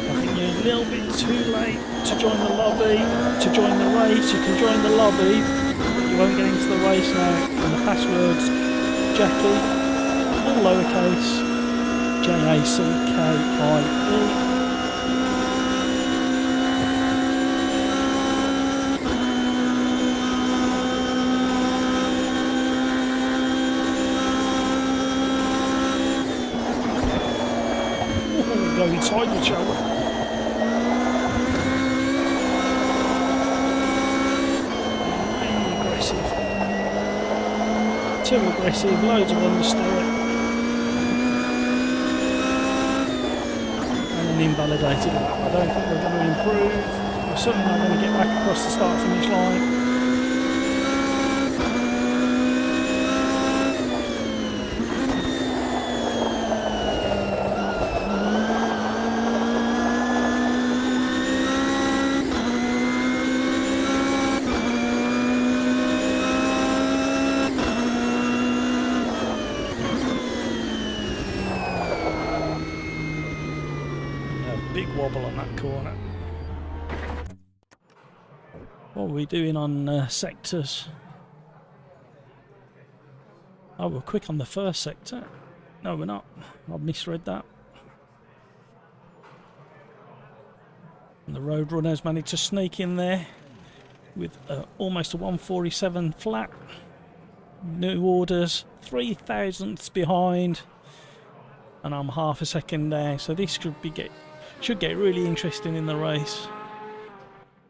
I think you're a little bit too late to join the lobby, to join the race. You can join the lobby, but you won't get into the race now. And the password's Jackie, all lowercase, Jackie. Go inside the shower. Really aggressive. Too aggressive, loads of understeer. And an invalidated lap. I don't think we're going to improve. We're certainly not going to get back across the start finish line. Big wobble on that corner. What are we doing on sectors? Oh, we're quick on the first sector. No, we're not. I've misread that. And the Roadrunner's managed to sneak in there with almost a 147 flat. New orders, 3,000ths behind, and I'm half a second there. So this should get really interesting in the race.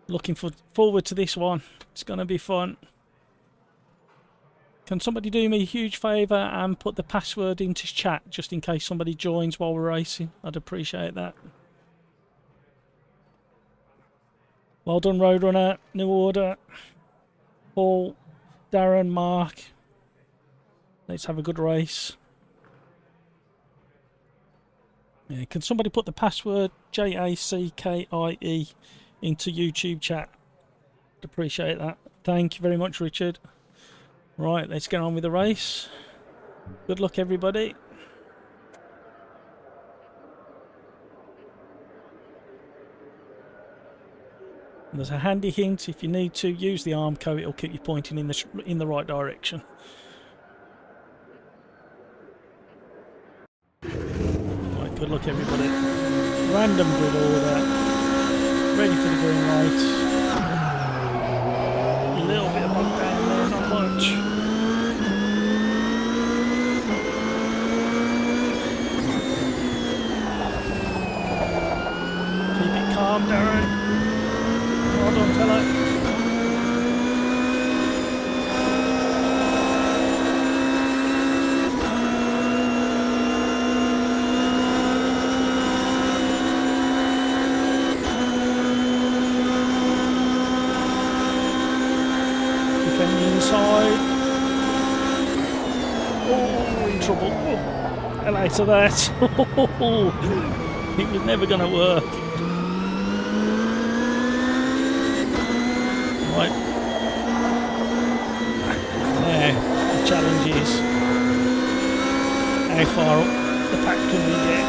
Looking forward to this one. It's going to be fun. Can somebody do me a huge favour and put the password into chat just in case somebody joins while we're racing? I'd appreciate that. Well done, Roadrunner. New order. Paul, Darren, Mark. Let's have a good race. Yeah, can somebody put the password JACKIE into YouTube chat? I'd appreciate that. Thank you very much, Richard. Right, let's get on with the race. Good luck, everybody. And there's a handy hint: if you need to use the Armco, it'll keep you pointing in the right direction. Right, good luck, everybody. Random grid order. Ready for the green light. A little bit of bump down there, not much. Keep it calm, Darren. Well done, fella. Defend the inside. Oh, in trouble. Oh, hello to that. It was never going to work. Right. There, the challenge is how far up the pack can we get?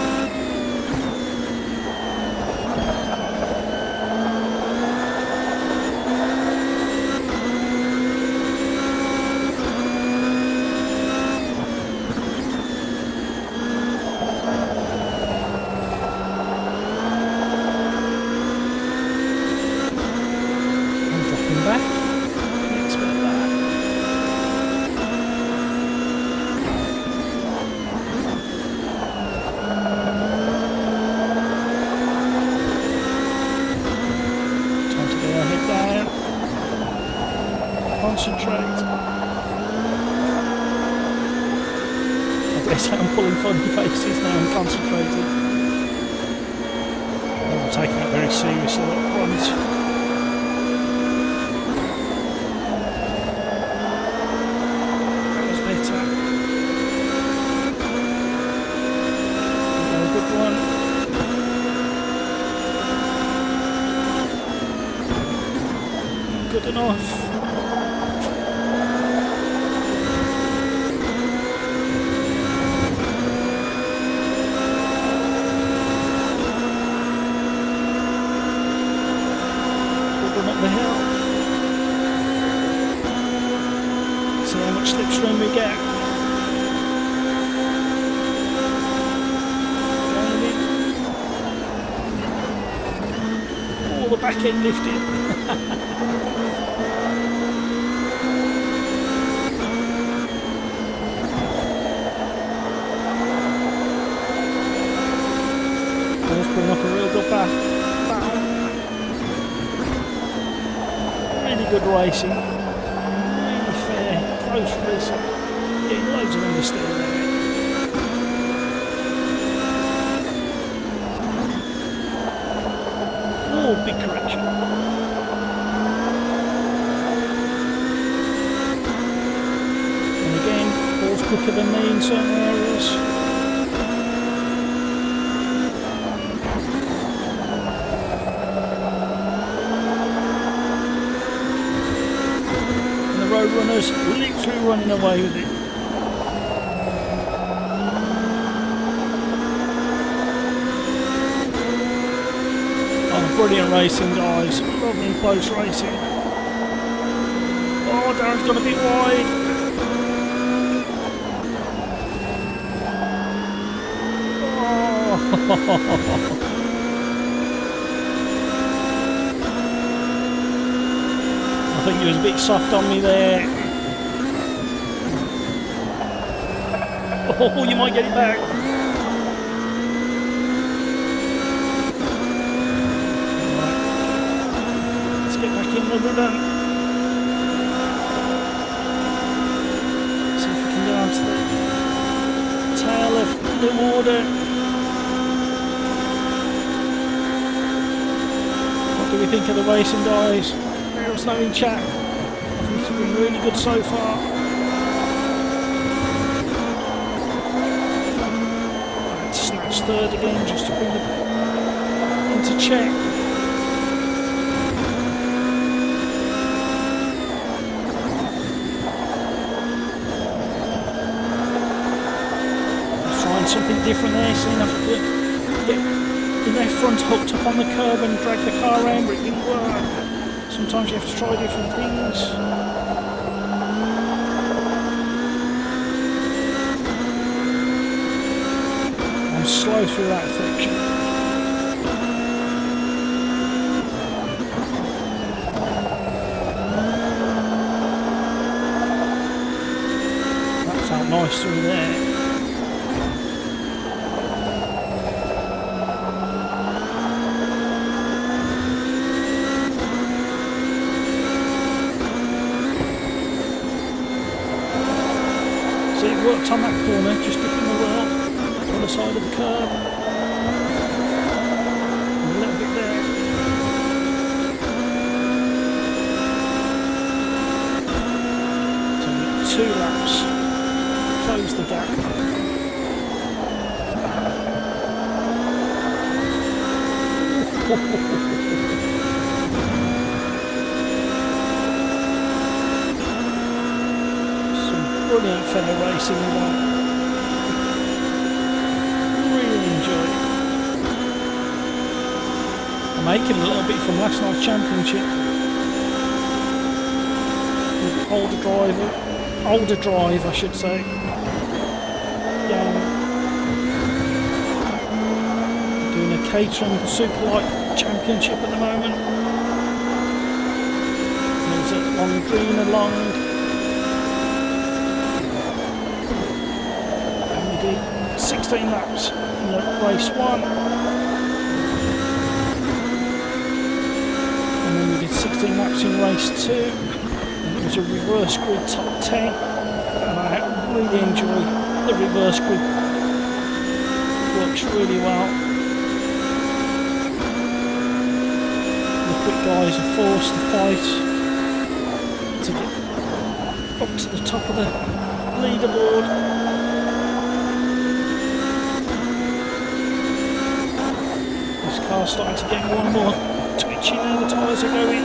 I'm dropping back. Didn't expect that. Time to get our head down. Concentrate. I guess I'm pulling funny faces now. I'm concentrating. I'm taking it very seriously up front. That was better. Another good one. Good enough. Good one up the hill. See how much slipstream we get. Going in. Oh, the back end lifted. Let's bring up a real good battle. Really good racing. Really fair, close racing. Getting loads of understeer there. Oh, big correction. And again, Paul's quicker than me in certain areas. Road runners literally running away with it. Oh, brilliant racing, guys. Lovely close racing. Oh, Darren's gone a bit wide. Oh. I think he was a bit soft on me there. Oh, you might get it back. Right. Let's get back in the rhythm. See if we can get onto the tail of the water. What do we think of the racing, guys? Let us know in chat. I think been really good so far. I had to snatch third again just to bring the into check. Something different there, seeing if I could get the left front hooked up on the curb and drag the car around, but it didn't work. Sometimes you have to try different things. I'm slow through that section. That felt nice through there. Worked on that corner, just dipping the wheel on the side of the curb. And a little bit there. So 2 laps. Close the gap. Brilliant fellow racing event. Really enjoy it. I'm making a little bit from last night's championship. With older drive I should say. Doing a Caterham Super Light Championship at the moment. There's a long green along. 16 laps in the race 1, and then we did 16 laps in race 2, and it was a reverse grid top 10, and I really enjoy the reverse grid. It works really well. The quick guys are forced to fight to get up to the top of the leaderboard. Car's starting to get more and more twitchy now, the tyres are going.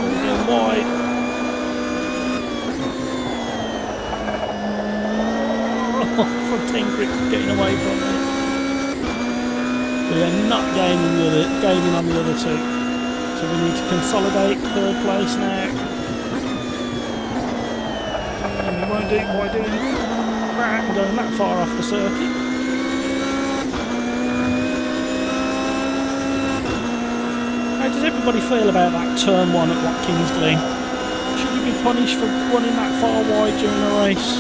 We're getting wide. Front end grip getting away from me. We are not gaining on the other 2. So we need to consolidate 3rd place now. Won't do it by doing that and going that far off the circuit. How does everybody feel about that turn 1 at Watkins Glen? Should you be punished for running that far wide during a race?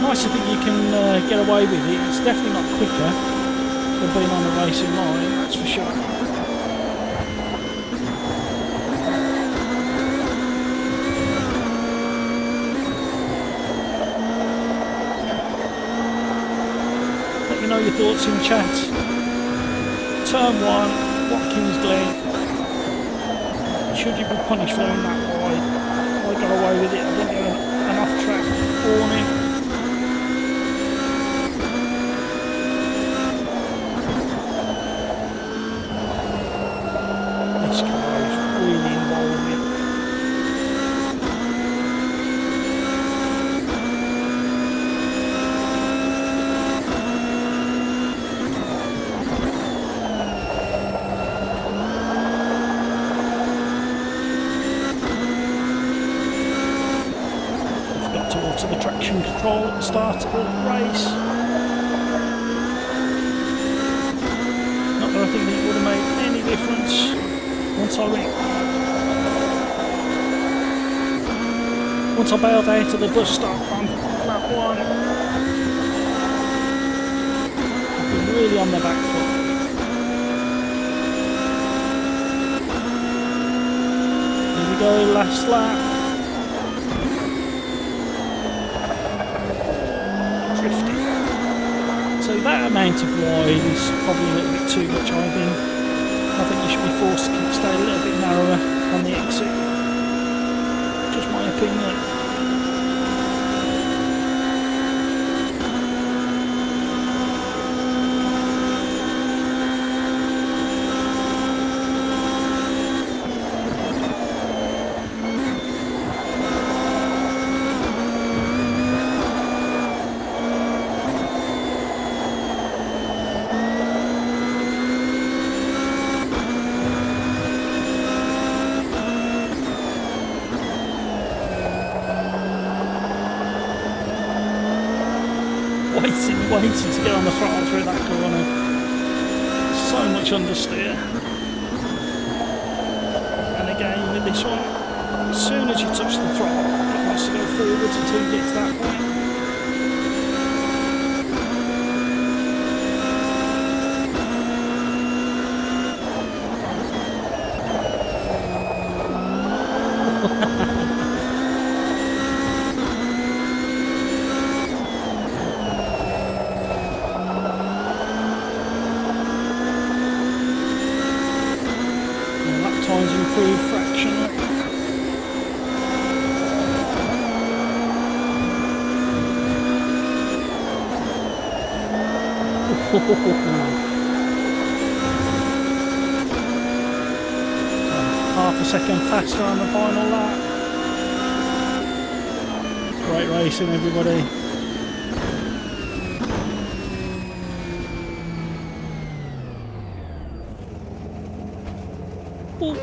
Nice to think you can get away with it. It's definitely not quicker than being on the racing line, that's for sure. Know your thoughts in chat. Turn 1, Watkins Glen. Should you be punished for going that wide? I got away with it. I didn't get an off-track warning. This car is really involving. To the traction control at the start of the race. Not that I think that it would have made any difference once I bailed out of the bus stop on lap 1. I've been really on the back foot. Here we go, last lap. That amount of wide is probably a little bit too much, I think. I think you should be forced to stay a little bit narrower on the exit. Just my opinion. Waiting to get on the throttle through that corner. So much understeer. And again with this one, as soon as you touch the throttle, it wants to go forwards until you get to that point. Times improved fractionally. Half a second faster on the final lap. Great racing, everybody. Ooh,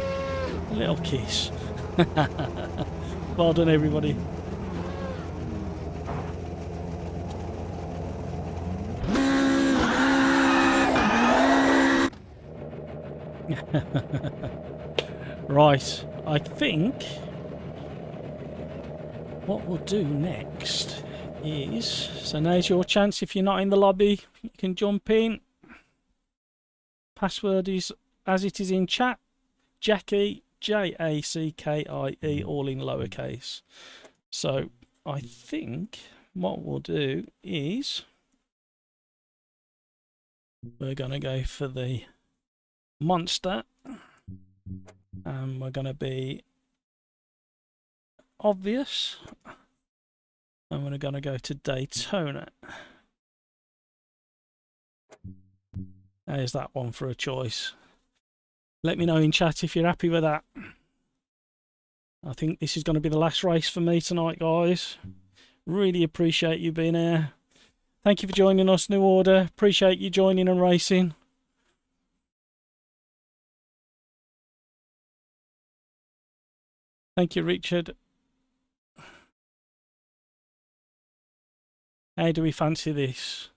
a little kiss. Well done, everybody. Right, I think what we'll do next is, so now's your chance. If you're not in the lobby, you can jump in. Password is as it is in chat. Jackie, Jackie, all in lowercase. So I think what we'll do is we're going to go for the monster, and we're going to be obvious, and we're going to go to Daytona. There's that one for a choice. Let me know in chat if you're happy with that. I think this is going to be the last race for me tonight, guys. Really appreciate you being here. Thank you for joining us, New Order. Appreciate you joining and racing. Thank you, Richard. How do we fancy this?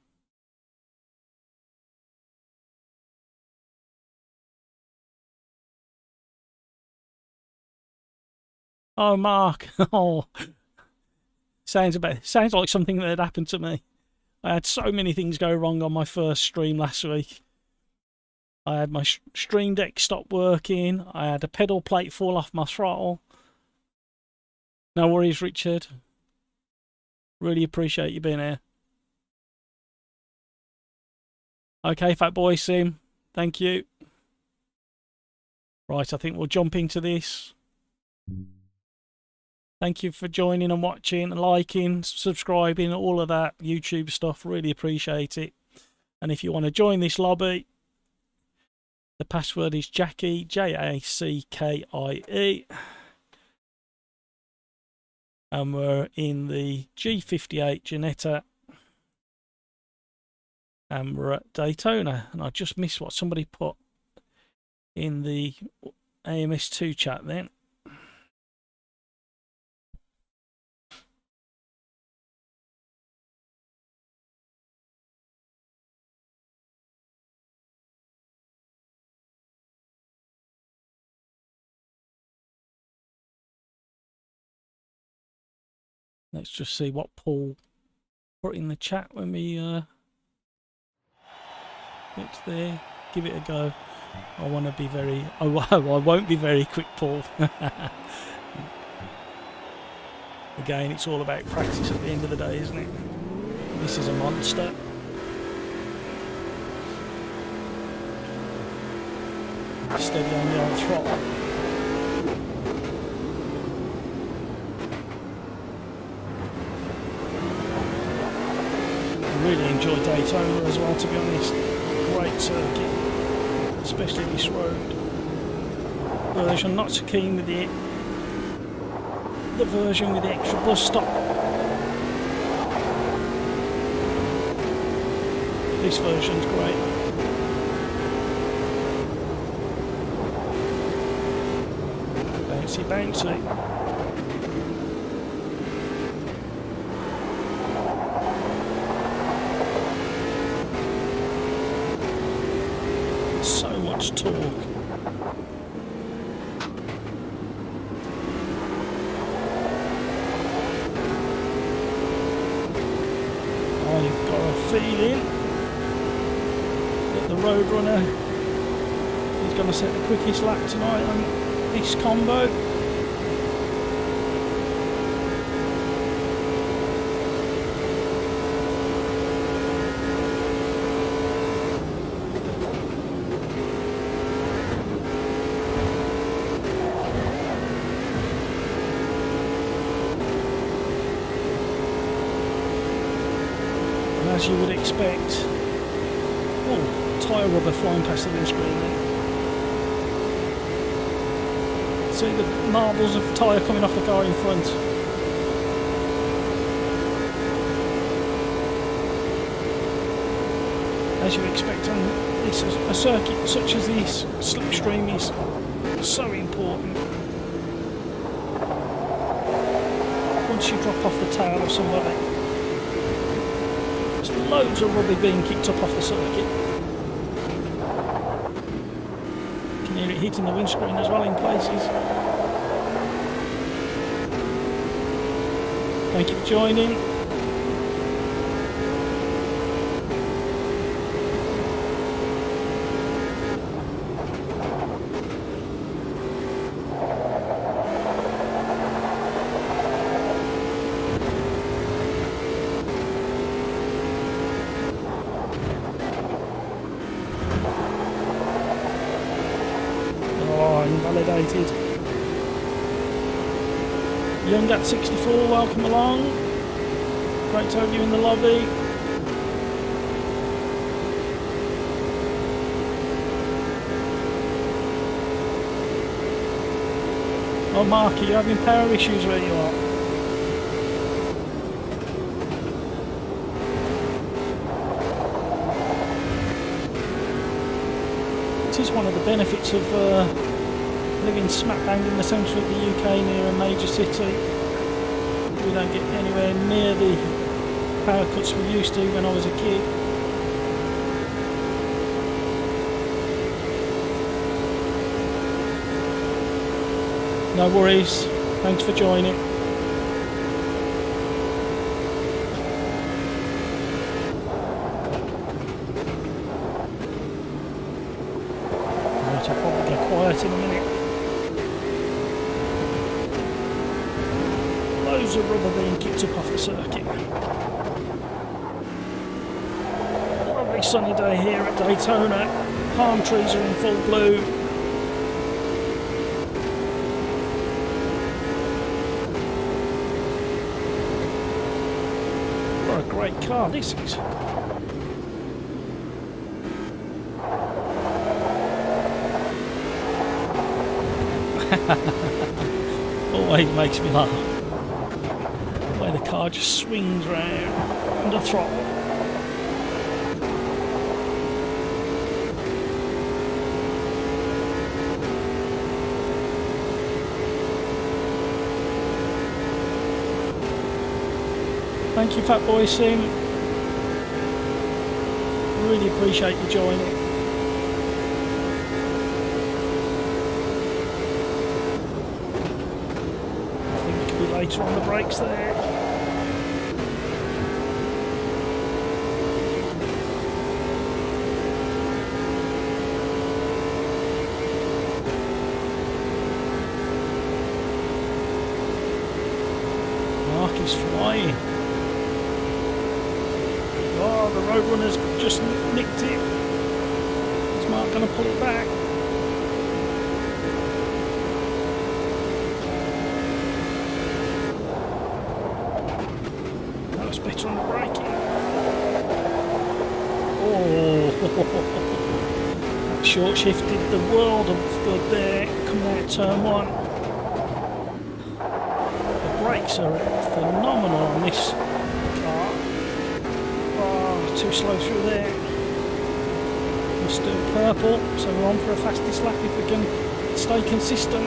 Oh, Mark. Oh, sounds like something that had happened to me. I had so many things go wrong on my first stream last week. I had my stream deck stop working. I had a pedal plate fall off my throttle. No worries, Richard. Really appreciate you being here. Okay, Fat Boy Sim. Thank you. Right, I think we'll jump into this. Thank you for joining and watching, liking, subscribing, all of that YouTube stuff. Really appreciate it. And if you want to join this lobby, the password is Jackie, Jackie. And we're in the G58 Ginetta. And we're at Daytona. And I just missed what somebody put in the AMS2 chat then. Let's just see what Paul put in the chat when we get there. Give it a go. I want to be very... Oh, I won't be very quick, Paul. Again, it's all about practice at the end of the day, isn't it? This is a monster. Steady on the old throttle. I really enjoy Daytona as well, to be honest. Great circuit, especially this road version. Not so keen with the version with the extra bus stop. This version's great. Bouncy, bouncy. So much torque. I've got a feeling that the Roadrunner is going to set the quickest lap tonight on this combo. As you would expect. Oh, tyre rubber flying past the windscreen there. See the marbles of tyre coming off the car in front. As you expect on this, a circuit such as this, slipstream is so important. Once you drop off the tail of somebody, loads of rubber being kicked up off the circuit. You can hear it hitting the windscreen as well in places. Thank you for joining. Invalidated. Young at 64, welcome along. Great to have you in the lobby. Oh, Mark, are you having power issues where you are? It is one of the benefits of living smack bang in the centre of the UK near a major city. We don't get anywhere near the power cuts we used to when I was a kid. No worries, thanks for joining. Right, I'll probably get quiet in a minute. Loads of rubber being kicked up off the circuit. Lovely sunny day here at Daytona. Palm trees are in full bloom. What a great car this is. Always makes me laugh. Where the car just swings round under throttle. Thank you, Fatboy Sim. Really appreciate you joining. I think we could be later on the brakes there. Mark is flying. Oh, the Roadrunner's just nicked it. Is Mark going to pull it back? That's better on the braking. Oh, that short shifted the world of good there, coming out turn 1. The brakes are phenomenal on this car. Oh, too slow through there. We're still purple, so we're on for a fastest lap if we can stay consistent.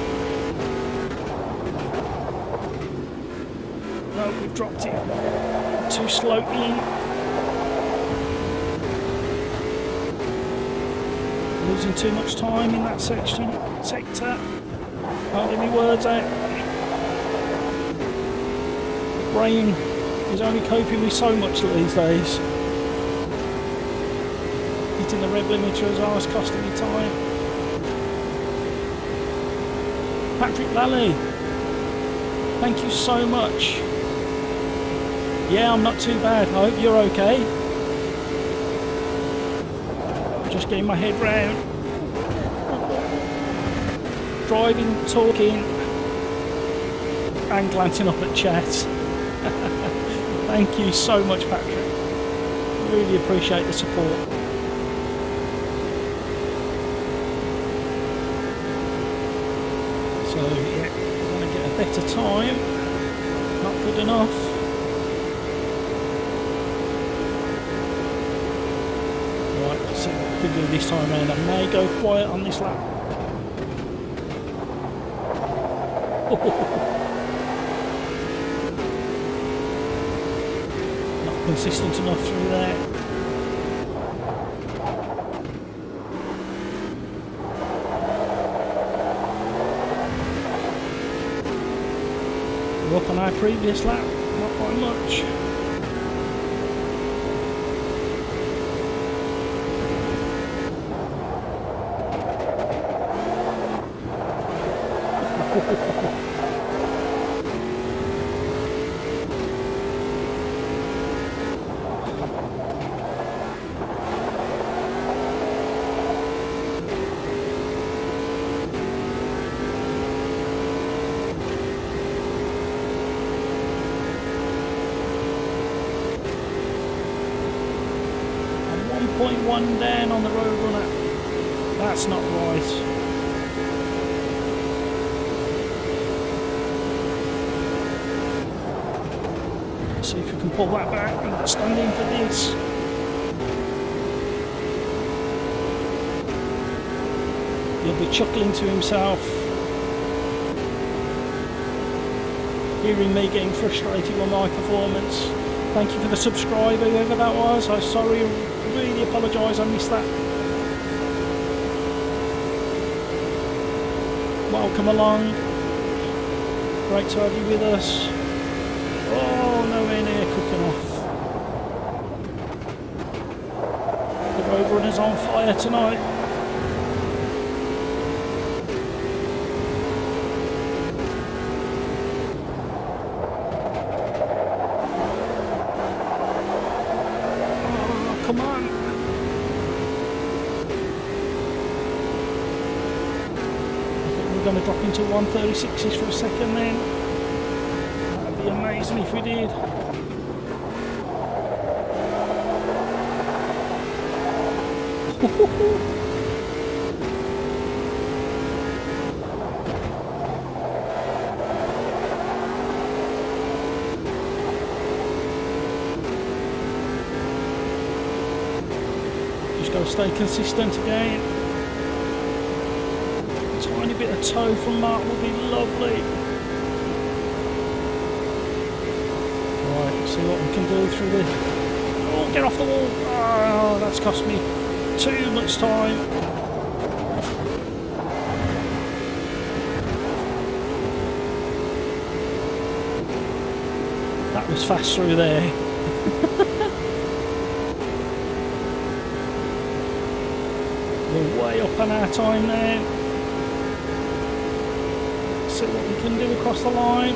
No, we've dropped it. Too slow in. Losing too much time in that sector. Can't get my words out. The brain is only coping with so much these days. Hitting the red limiter as well is costing me time. Patrick Lally, thank you so much. Yeah, I'm not too bad. I hope you're okay. I'm just getting my head round. Driving, talking, and glancing up at chat. Thank you so much, Patrick. Really appreciate the support. So yeah, we're going to get a better time. Not good enough. Right, let's see what we can do this time around. I may go quiet on this lap. Not consistent enough through there. We're up on our previous lap, not by much. One down on the road runner. That's not right. Let's see if we can pull that back and stand in for this. He'll be chuckling to himself, hearing me getting frustrated with my performance. Thank you for the subscribe, whoever that was. I'm sorry. Really apologise, I missed that. Welcome along. Great to have you with us. Oh, nowhere near cooking off. The road runner's on fire tonight. Come on. I think we're going to drop into 136s for a second then. That'd be amazing if we did. Got to stay consistent again. A tiny bit of toe from Mark would be lovely. Right, see what we can do through the... Oh, get off the wall! Oh, that's cost me too much time. That was fast through there. We're way up on our time now. See what we can do across the line.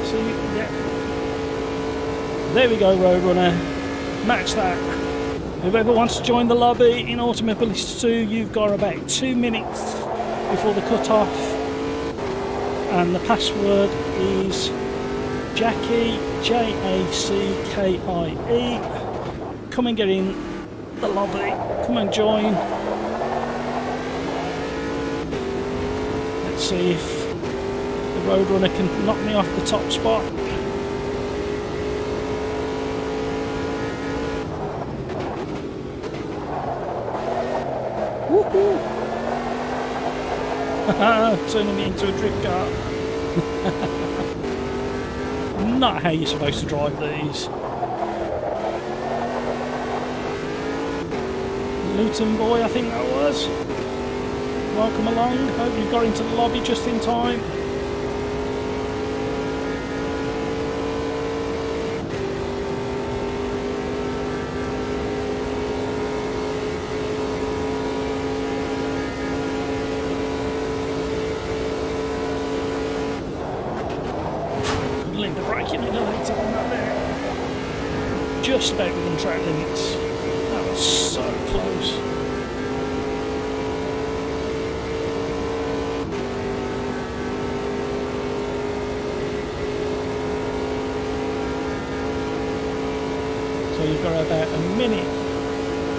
See, yeah. There we go, Roadrunner. Match that. Whoever wants to join the lobby in Automobilist 2, you've got about 2 minutes before the cut-off. and the password is Jackie, Jackie. Come and get in the lobby, come and join. Let's see if the Roadrunner can knock me off the top spot. Woohoo! Turning me into a drift car. Not how you're supposed to drive these. Luton boy, I think that was. Welcome along. Hope you got into the lobby just in time. Leave the braking in a later on that there. Just about within track limits. That was so close. So you've got about a minute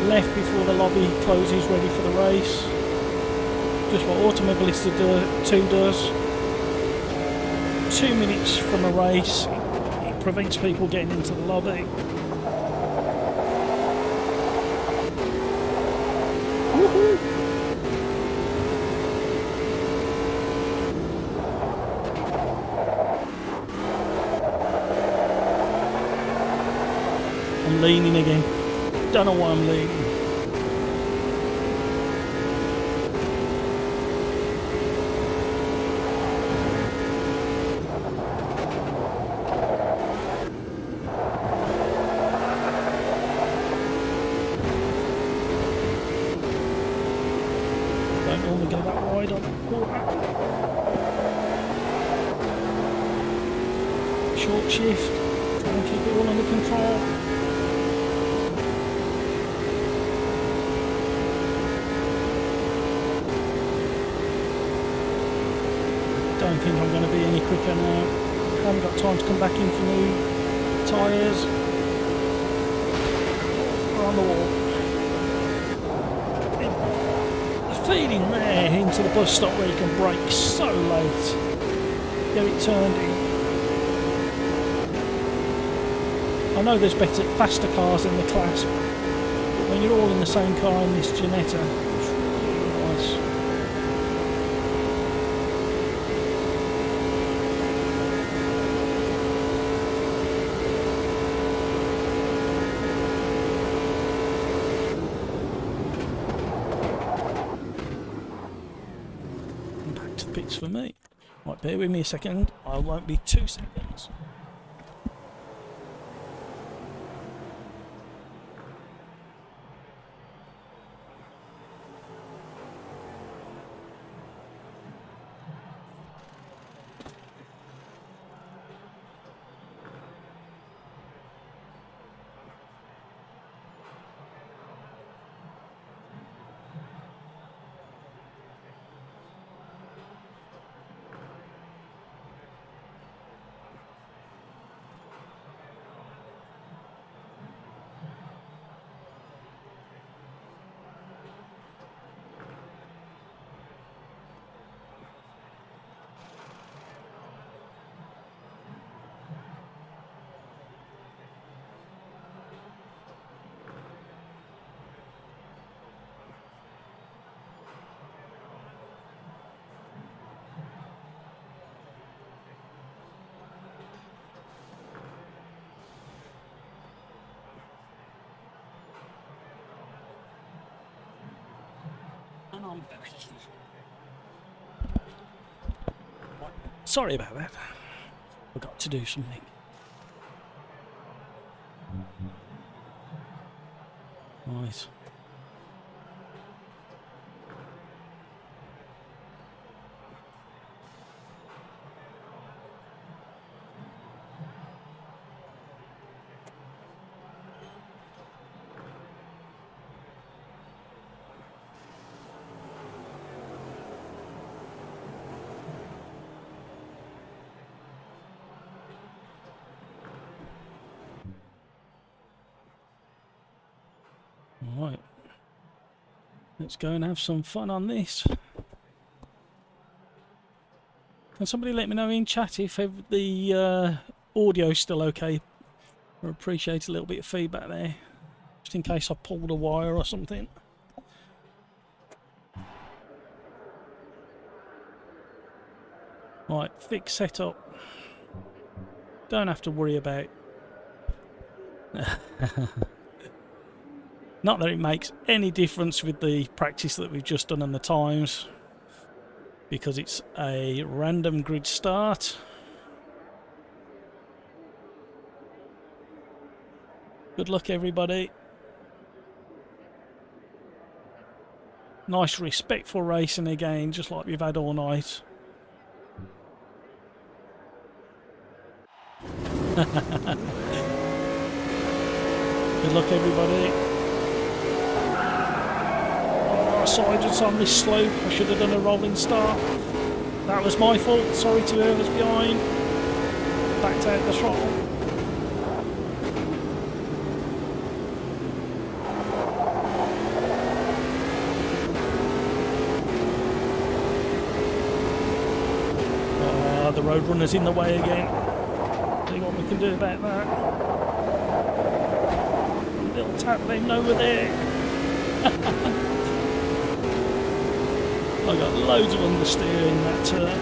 left before the lobby closes, ready for the race. Just what Automobilista 2 does. 2 minutes from a race, it prevents people getting into the lobby. Woohoo! I'm leaning again. Don't know why I'm leaning. Don't normally go that wide on the corner. Short shift. Try and keep it all under control. Don't think I'm going to be any quicker now. Haven't got time to come back in for new tyres. We're on the wall. The feeling there into the bus stop where you can brake so late. Get it turned in. I know there's faster cars in the class, but when you're all in the same car in this Ginetta, it's really nice. Back to the pits for me. Right, bear with me a second. I won't be 2 seconds. And I'm back. Sorry about that. Forgot to do something. Nice. Let's go and have some fun on this. Can somebody let me know in chat if the audio's still okay? I appreciate a little bit of feedback there, just in case I pulled a wire or something. Right, fix setup. Don't have to worry about. Not that it makes any difference with the practice that we've just done and the times, because it's a random grid start. Good luck, everybody. Nice respectful racing again, just like we've had all night. Good luck, everybody. Oh, sergeant's on this slope. I should have done a rolling start. That was my fault. Sorry to whoever's behind. Backed out the throttle. The roadrunner's in the way again. See what we can do about that. A little tap them over there. I got loads of understeer in that turn.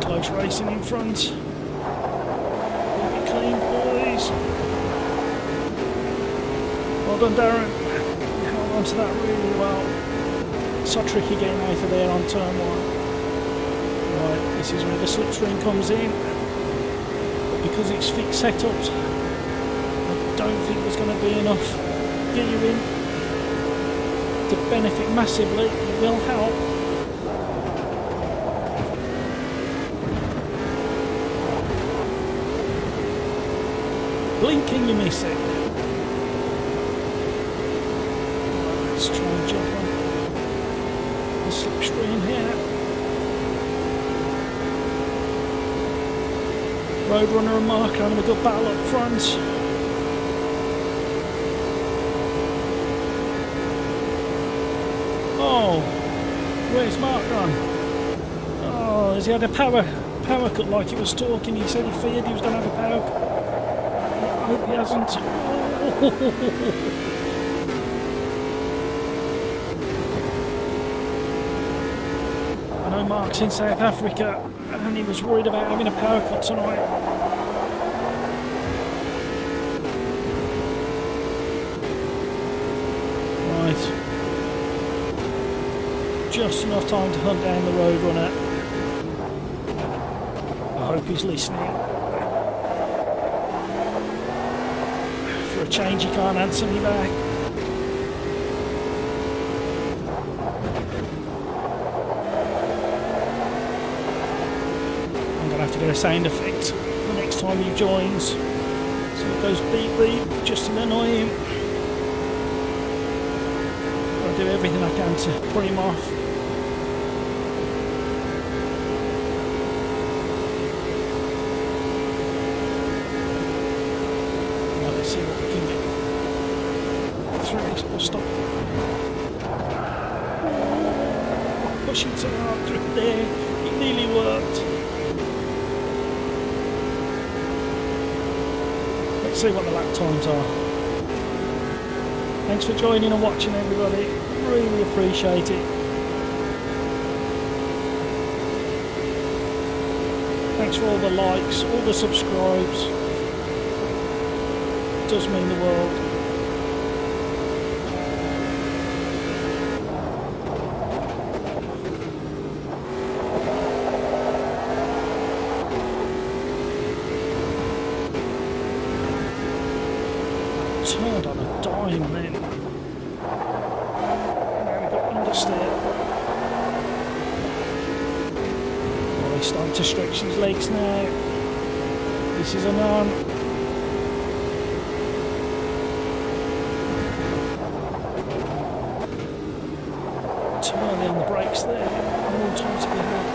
Close racing in front. Clean, boys. Well done, Darren. You held on to that really well. So tricky getting out of there on turn one. Right, this is where the slipstream comes in. But because it's fixed setups, I don't think there's going to be enough gearing to benefit massively. It will help. Blinking, you miss it. Let's try and jump on the slipstream here. Roadrunner and Mark having a good battle up front. Oh, where's Mark gone? Oh, has he had a power cut like he was talking? He said he feared he was going to have a power cut. I hope he hasn't. I know Mark's in South Africa and he was worried about having a power cut tonight. Right. Just enough time to hunt down the roadrunner. I hope he's listening. For a change, he can't answer me back. I'm going to have to get a sound effect the next time he joins. So it goes beep beep, just to annoy him. I'll do everything I can to put him off. See what we can get through this bus stop. Pushing so hard through there, it nearly worked. Let's see what the lap times are. Thanks for joining and watching, everybody. Really appreciate it. Thanks for all the likes, all the subscribes. Does mean the world. Turned on a dime then. Now we've got understeer. Oh, he's starting to stretch his legs now. This is a non. brakes there. More time to be had.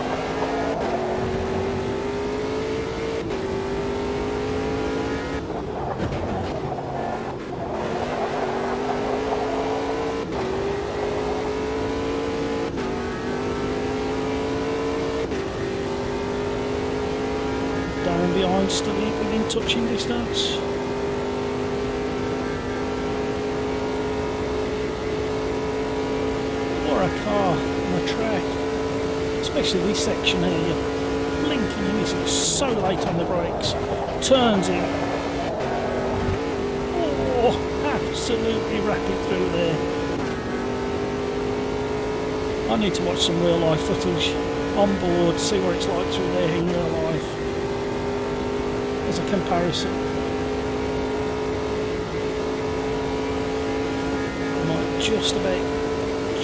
Down behind, still within touching distance. Or a car on a track, especially this section here. You're blinking and missing so late on the brakes. Turns in. Oh, absolutely rapid through there. I need to watch some real life footage on board, see what it's like through there in real life. As a comparison, I might just about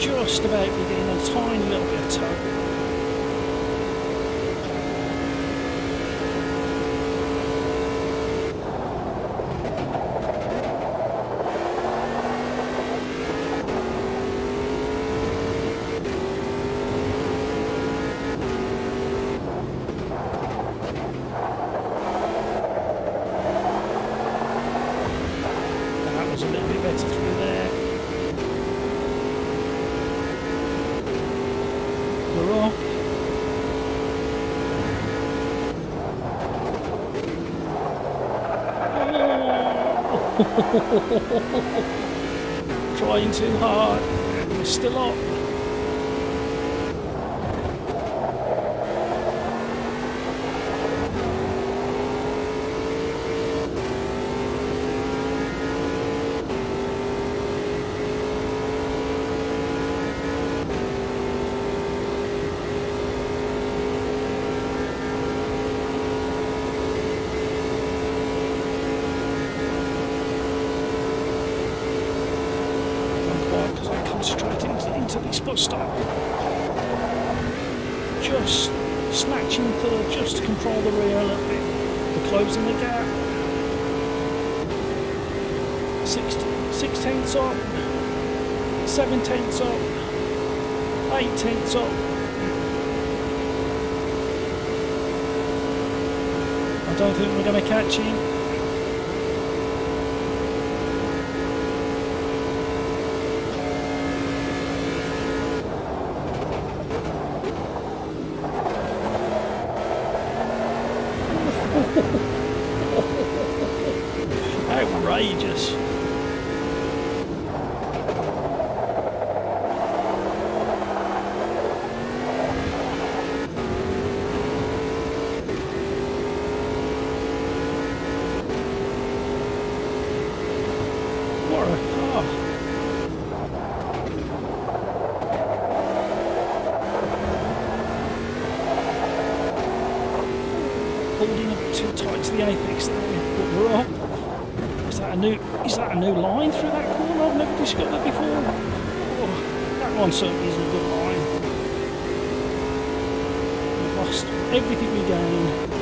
be getting a tiny little bit of tow. Trying too hard, we're still up. Into this bus stop, just snatching third, just to control the rear a little bit. We're closing the gap. 6/10 up, 7/10 up, 8/10 up. I don't think we're going to catch him. Outrageous. What a car. Holding up too tight to the apex there, but we're up. Is that a new line through that corner? I've never discovered before. Oh, that one certainly is a good line. We've lost everything we gained.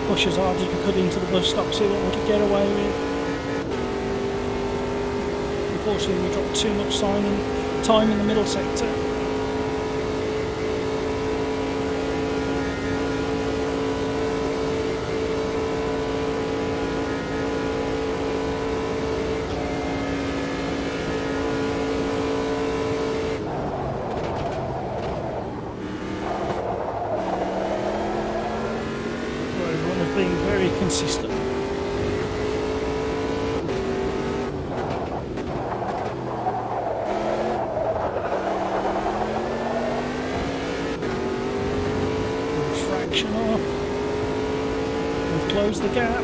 Push as hard as we could into the bus stop, see what we could get away with. Unfortunately, we dropped too much time in the middle sector. Being very consistent. Fraction off. We've closed the gap.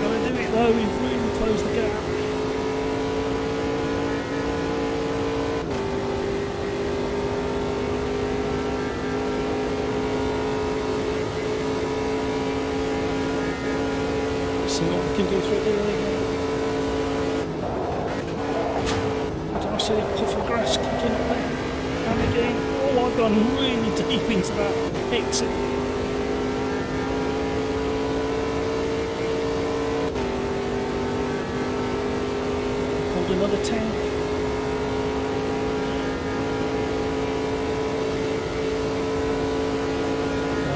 not going to do it though. We've really closed the gap. See what we can do through here again. Did I see a puff of grass kicking up there? And again, oh, I've gone really deep into that exit. Pulled another tank.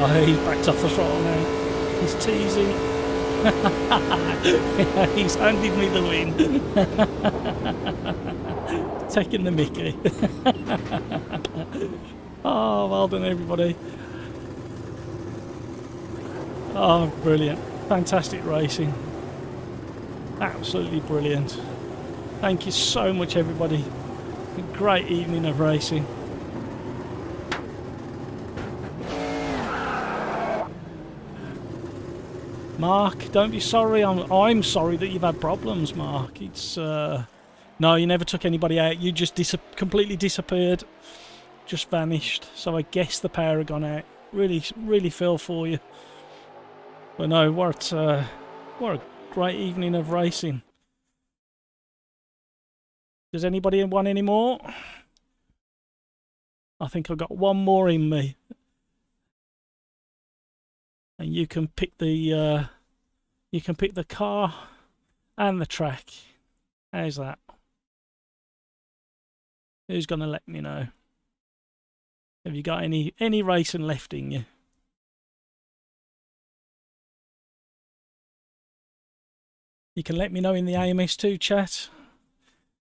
Oh, he's backed off the throttle now. He's teasing. He's handed me the win. Taking the mickey. Oh, well done everybody. Oh, brilliant. Fantastic racing. Absolutely brilliant. Thank you so much everybody. A great evening of racing. Mark, don't be sorry. I'm sorry that you've had problems, Mark. It's no, you never took anybody out. You just completely disappeared, just vanished. So I guess the power had gone out. Really, really feel for you. But no, what a great evening of racing. Does anybody want any more? I think I've got one more in me. And you can pick the car and the track. How's that? Who's gonna let me know? Have you got any racing left in you? You can let me know in the AMS2 chat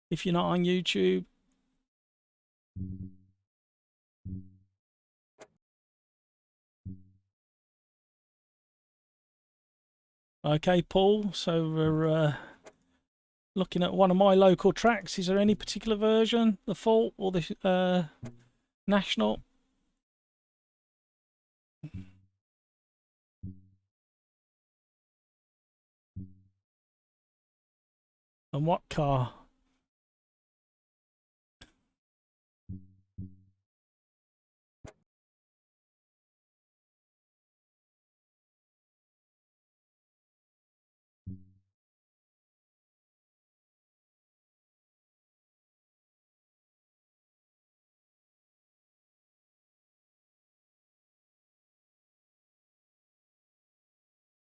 if you're not on YouTube. Okay, Paul, so we're looking at one of my local tracks. Is there any particular version, the Fault or the National? And what car?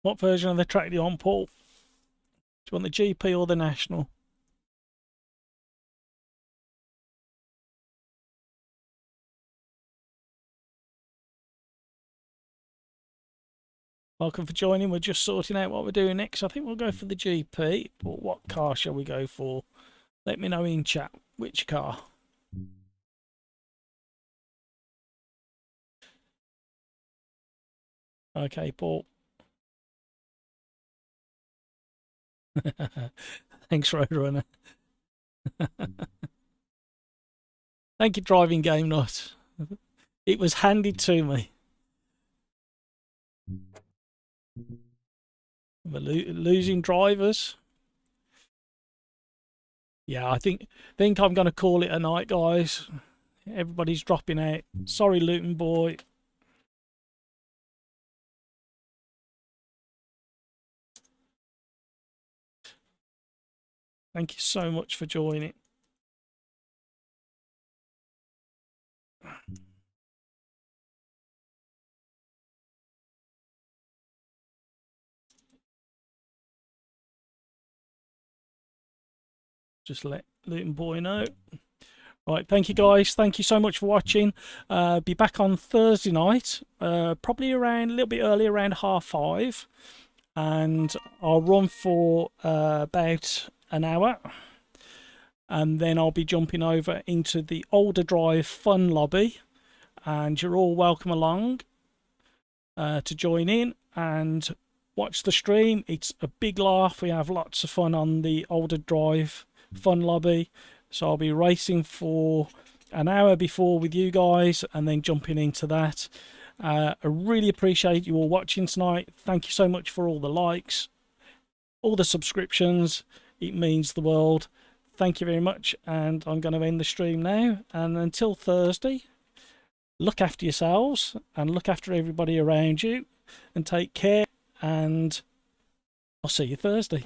What version of the track do you want, Paul? Do you want the GP or the National? Welcome for joining. We're just sorting out what we're doing next. I think we'll go for the GP, but what car shall we go for? Let me know in chat which car. Okay, Paul. Thanks, Roadrunner. Thank you, Driving Game Nut. It was handed to me. We're losing drivers. Yeah, I think I'm going to call it a night, guys. Everybody's dropping out. Sorry, Luton boy. Thank you so much for joining. Just let Luton boy know. Right, thank you guys. Thank you so much for watching. Be back on Thursday night, probably around a little bit early, around 5:30, and I'll run for about an hour, and then I'll be jumping over into the Older Drive Fun Lobby, and you're all welcome along to join in and watch the stream. It's a big laugh. We have lots of fun on the Older Drive Fun Lobby, so I'll be racing for an hour before with you guys and then jumping into that. I really appreciate you all watching tonight. Thank you so much for all the likes. all the subscriptions. It means the world. Thank you very much, and I'm going to end the stream now. And until Thursday, look after yourselves and look after everybody around you, and take care, and I'll see you Thursday.